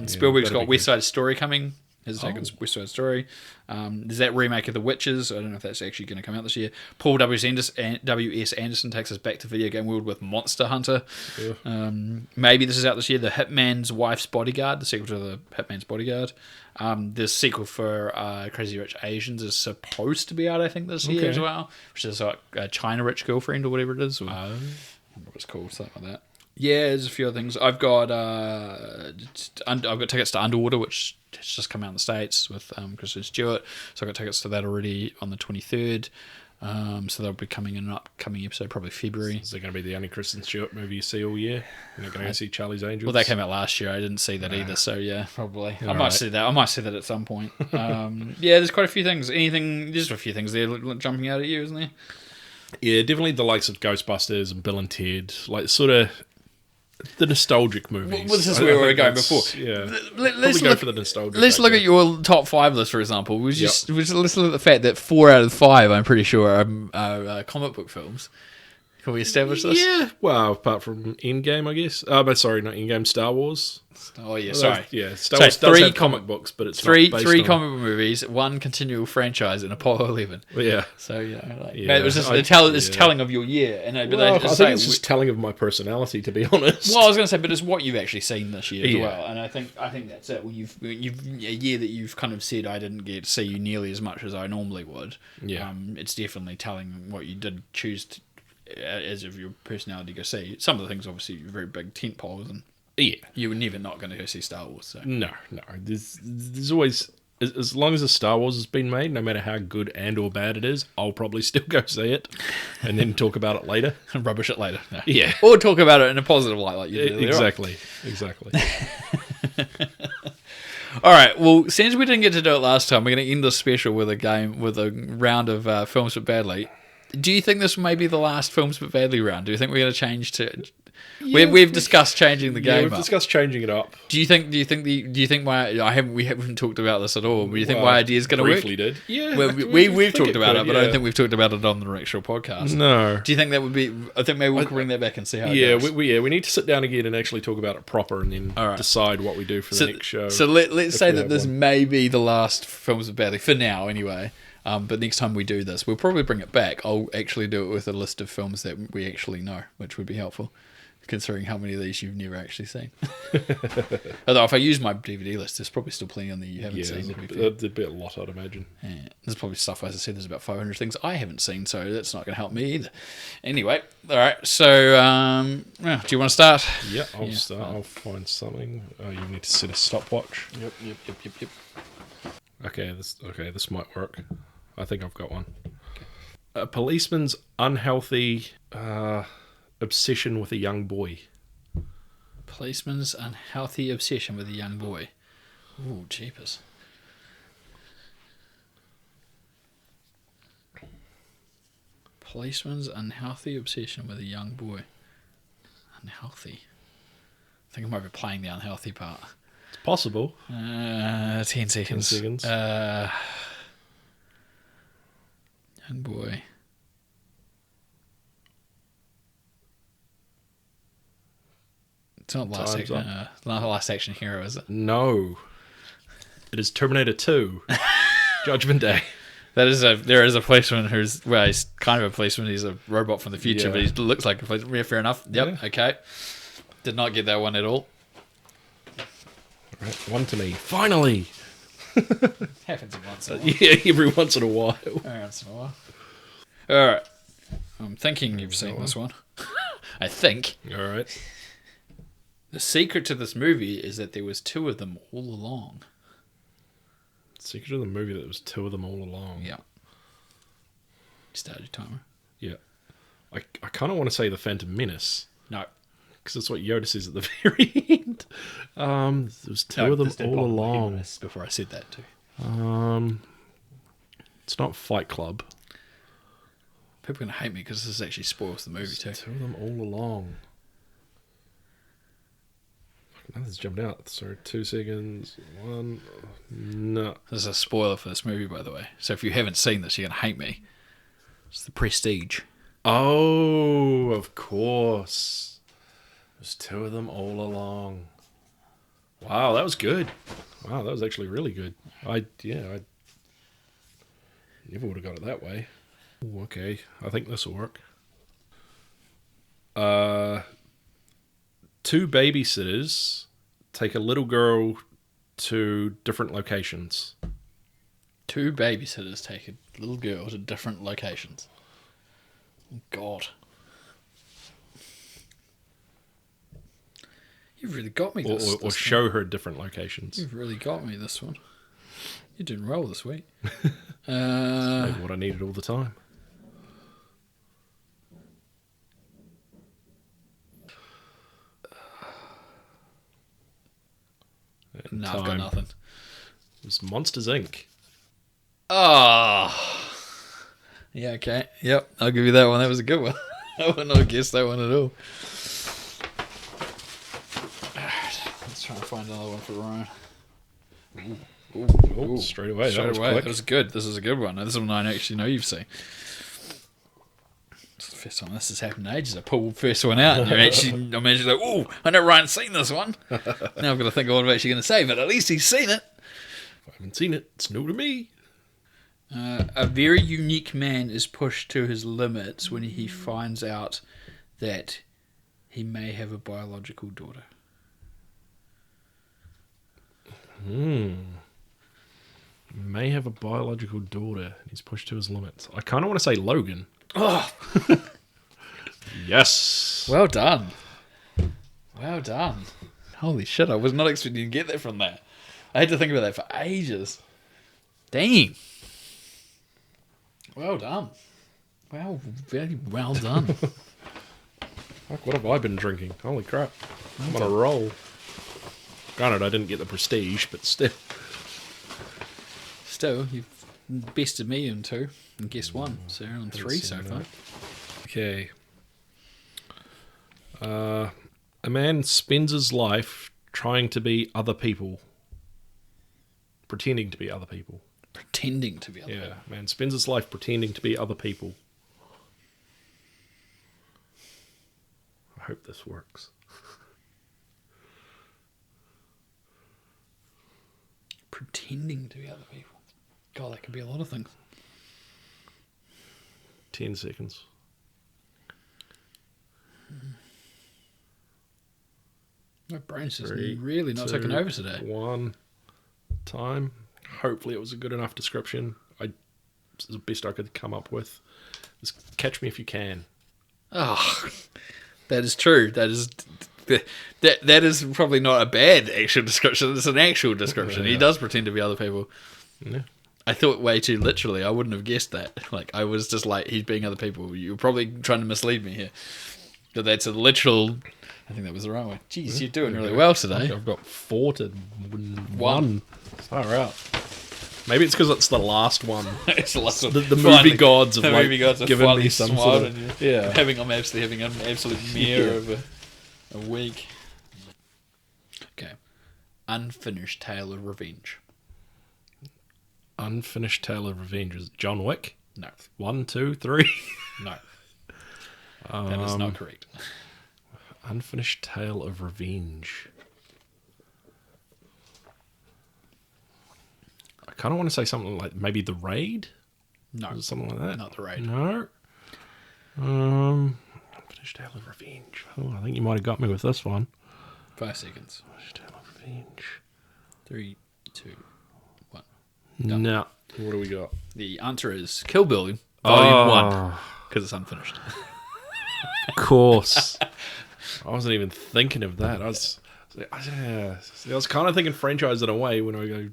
Spielberg's got West Side Story coming. His second West Side Story. There's that remake of The Witches. I don't know if that's actually going to come out this year. Paul W.S. Anderson takes us back to video game world with Monster Hunter. Maybe this is out this year. The Hitman's Wife's Bodyguard, the sequel to The Hitman's Bodyguard. The sequel for Crazy Rich Asians is supposed to be out, I think, this year as well, which is like China Rich Girlfriend or whatever it is. Or, I don't know what it's called, something like that. Yeah, there's a few other things. I've got tickets to Underwater, which has just come out in the States with Kristen Stewart. So I've got tickets to that already on the 23rd. So that'll be coming in an upcoming episode, probably February. Is it going to be the only Kristen Stewart movie you see all year? You're not going to go see Charlie's Angels? Well, that came out last year. I didn't see that either. So yeah, probably. I might see that. I might see that at some point. There's quite a few things. There's a few things there jumping out at you, isn't there? Yeah, definitely the likes of Ghostbusters and Bill and Ted, like sort of the nostalgic movies. Well, this is where we were going before. Yeah, let's go for the nostalgia. Let's look at your top 5 list, for example. Let's look at the fact that 4 out of 5, I'm pretty sure, are comic book films. Can we establish this? Yeah. Well, apart from Endgame, I guess. But sorry, not Endgame. Star Wars. Oh yeah, sorry. Yeah, Star Wars does have comic books, but it's three not based comic book movies, 1 continual franchise, and Apollo 11. Yeah. So it was just it's telling of your year, and I think it's just telling of my personality, to be honest. Well, I was going to say, but it's what you've actually seen this year as well, and I think that's it. When you've a year that you've kind of said I didn't get to see you nearly as much as I normally would. Yeah. It's definitely telling what you did choose to, as of your personality, go see. Some of the things obviously very big tent poles and. Yeah, you were never not going to go see Star Wars. So. No. There's always as long as a Star Wars has been made, no matter how good and or bad it is, I'll probably still go see it and then talk about it later. And rubbish it later. No. Yeah. Or talk about it in a positive light like you did. Exactly. All right, well, since we didn't get to do it last time, we're going to end this special with a round of Films But Badly. Do you think this may be the last Films But Badly round? Do you think we're going to change to... Yeah, we've discussed changing the game. We've discussed changing it up. Do you think we haven't talked about this at all? But do you think my idea is going to work? Briefly did. Yeah. Well, we've talked about it, but I don't think we've talked about it on the actual podcast. No. Do you think that would be? I think maybe we'll bring that back and see how. It goes. We need to sit down again and actually talk about it proper, and then decide what we do for the next show. So let's say that this may be the last Films But Badly for now, anyway. But next time we do this, we'll probably bring it back. I'll actually do it with a list of films that we actually know, which would be helpful, considering how many of these you've never actually seen. Although if I use my DVD list, there's probably still plenty on there you haven't seen. There'd be a lot, I'd imagine. Yeah, there's probably stuff, as I said, there's about 500 things I haven't seen, so that's not going to help me either. Anyway, all right, so do you want to start? Yeah, I'll start. I'll find something. Oh, you need to set a stopwatch. Yep. Okay, this might work. I think I've got one. Okay. A policeman's unhealthy obsession with a young boy. Policeman's unhealthy obsession with a young boy. Ooh, jeepers. Policeman's unhealthy obsession with a young boy. Unhealthy. I think I might be playing the unhealthy part. It's possible. 10 seconds. 10 seconds. Young boy. It's not Last Action Hero, is it? No. It is Terminator 2. Judgment Day. There is a policeman he's kind of a policeman. He's a robot from the future, but he looks like a policeman. Yeah, fair enough. Yep, okay. Did not get that one at all. Right, one to me. Finally! Happens once in a while. Yeah, every once in a while. Alright. I'm thinking you've seen this one. I think. Alright. The secret to this movie is that there was two of them all along. Secret of the movie that there was two of them all along. Yeah. Start your timer. Yeah. I kind of want to say the Phantom Menace. No. Because that's what Yoda says at the very end. There was two of them all along. Before I said that too. It's not Fight Club. People are going to hate me because this actually spoils the movie too. Two of them all along. Nothing's jumped out. Sorry, 2 seconds. One. No. This is a spoiler for this movie, by the way. So if you haven't seen this, you're going to hate me. It's The Prestige. Oh, of course. There's two of them all along. Wow, that was good. Wow, that was actually really good. I never would have got it that way. Ooh, okay, I think this will work. Two babysitters take a little girl to different locations. Two babysitters take a little girl to different locations. Oh, God. You've really got me this. Or show her different locations. You've really got me this one. You're doing well this week. That's maybe what I needed all the time. No, I've got nothing. It was Monsters, Inc. Oh. Yeah, okay. Yep, I'll give you that one. That was a good one. I would not have guessed that one at all. Let's try and find another one for Ryan. Ooh, straight away. Straight away. That was good. This is a good one. This is one I actually know you've seen. It's the first time this has happened in ages. I pulled the first one out and I'm actually like, ooh, I know Ryan's seen this one. Now I've got to think of what I'm actually going to say, but at least he's seen it. If I haven't seen it, it's new to me. A very unique man is pushed to his limits when he finds out that he may have a biological daughter. May have a biological daughter. He's pushed to his limits. I kind of want to say Logan. Oh, yes. Well done. Well done. Holy shit, I was not expecting to get that from that. I had to think about that for ages. Dang. Well done. Well, very well done. Fuck, what have I been drinking? Holy crap. I'm on a roll. Granted, I didn't get the prestige, but still. Still, you've bested me in 2 and guessed 1. So you're on 3 so far. Okay. A man spends his life trying to be other people. Pretending to be other people. Pretending to be other people. Yeah, man spends his life pretending to be other people. I hope this works. Pretending to be other people. God, that could be a lot of things. 10 seconds. My brain's just 3, really not 2, taking over today. 1 time. Hopefully it was a good enough description. It's the best I could come up with. Just catch me if you can. Oh, that is true. That is probably not a bad actual description. It's an actual description. Yeah. He does pretend to be other people. Yeah. I thought way too literally. I wouldn't have guessed that. Like, I was just like, he's being other people. You're probably trying to mislead me here. But that's a literal... I think that was the right one. Jeez, you're doing really well today. I've got 4 to 1. Far out. Maybe it's because it's the last one. It's the last one. The movie gods have given me some sort of... I'm actually having an absolute mirror of a week. Okay. Unfinished Tale of Revenge. Unfinished Tale of Revenge. Is it John Wick? No. 1, 2, 3? No. That is not correct. Unfinished Tale of Revenge. I kind of want to say something like maybe The Raid? No. Is it something like that? Not The Raid. No. Unfinished Tale of Revenge. Oh, I think you might have got me with this one. 5 seconds. Unfinished Tale of Revenge. 3, 2, 1. No. What do we got? The answer is Kill Bill Volume 1. Because it's unfinished. Of course. I wasn't even thinking of that. I was kind of thinking franchise in a way when I go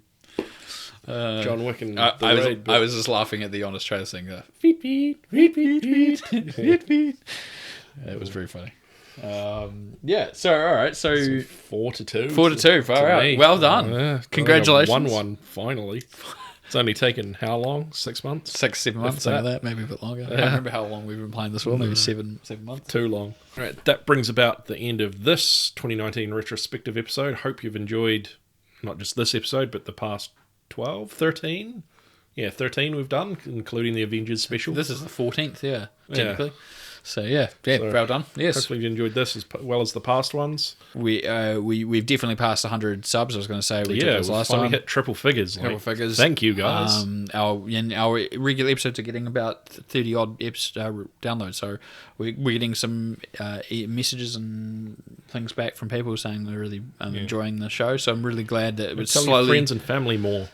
John Wick and The Raid. I was just laughing at the Honest Trailer thing. Beep, beep, beep, beep, beep, beep, beep. It was very funny. Yeah, so all right, so 4 to 2. 4 to 2, far out. Well done. Congratulations. Won finally. It's only taken how long? 6 months? 6, 7 months, something like that, maybe a bit longer. I can't remember how long we've been playing this for, maybe 7 months. Too long. All right, that brings about the end of this 2019 retrospective episode. Hope you've enjoyed not just this episode, but the past 12, 13? Yeah, 13 we've done, including the Avengers special. This is the 14th, technically. So well done. Yes. Hopefully you enjoyed this as well as the past ones. We've definitely passed 100 subs. I was going to say we did this last time. Hit triple figures. Triple figures. Thank you guys. Our regular episodes are getting about 30 odd downloads. So we're getting some messages and things back from people saying they're really enjoying the show. So I'm really glad that it's slowly. Tell your friends and family more.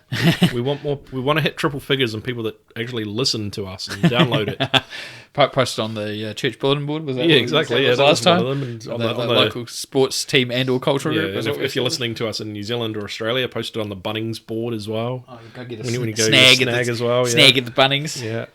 We want more. We want to hit triple figures and people that actually listen to us and download it. Posted on the church bulletin board, was that? Yeah, exactly. That last time. One of them. And on the local sports team and or cultural group. And if you're listening to us in New Zealand or Australia, posted on the Bunnings board as well. Oh, you go get a when you go snag, as well. Snag at the Bunnings. Yeah.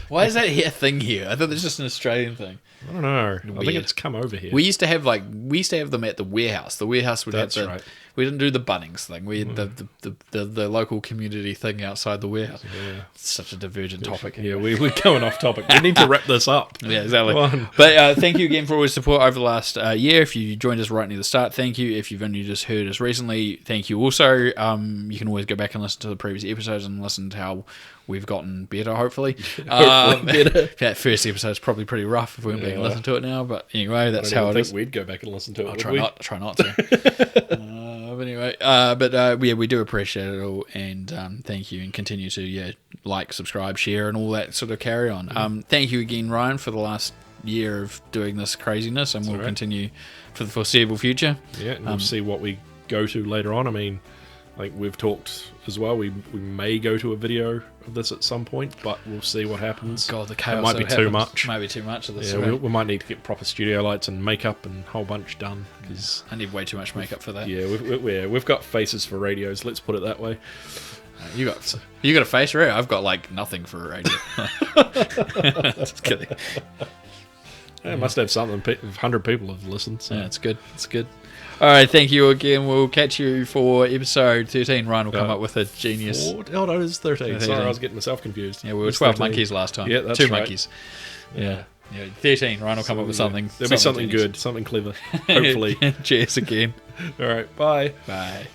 Why is that a thing here? I thought that's just an Australian thing. I don't know. Weird. I think it's come over here. We used to have them at the warehouse. The warehouse would have right. We didn't do the Bunnings thing. We had the local community thing outside the warehouse. Yeah. It's such a divergent topic. Yeah, we're going off topic. We need to wrap this up. Yeah, exactly. But thank you again for all your support over the last year. If you joined us right near the start, thank you. If you've only just heard us recently, thank you also. You can always go back and listen to the previous episodes and listen to how we've gotten better, hopefully. Better. That first episode's probably pretty rough if we weren't being listened to it now, but anyway, that's how it is. We'd go back and listen to it. I'll try not to. But anyway, we do appreciate it all, and thank you, and continue to like, subscribe, share, and all that sort of carry on. Thank you again, Ryan, for the last year of doing this craziness, and we'll continue for the foreseeable future. Yeah, and we'll see what we go to later on. I mean, like we've talked as well, we may go to a video of this at some point, but we'll see what happens. God, the chaos. It might be too much. Might be too much of this. Yeah, we might need to get proper studio lights and makeup and a whole bunch done. Cause I need way too much makeup for that. Yeah, we've got faces for radios. Let's put it that way. You got a face for it. I've got like nothing for radio. Just kidding. Yeah, it must have something. 100 people have listened. So. Yeah, it's good. It's good. All right, thank you again. We'll catch you for episode 13. Ryan will come up with a genius. Oh no, it's 13. Sorry, I was getting myself confused. Yeah, we were 12 monkeys last time. Yeah, that's Two right. monkeys. Yeah. 13. Ryan will come up with something. There'll be something good, something clever. Hopefully. Cheers again. All right, bye. Bye.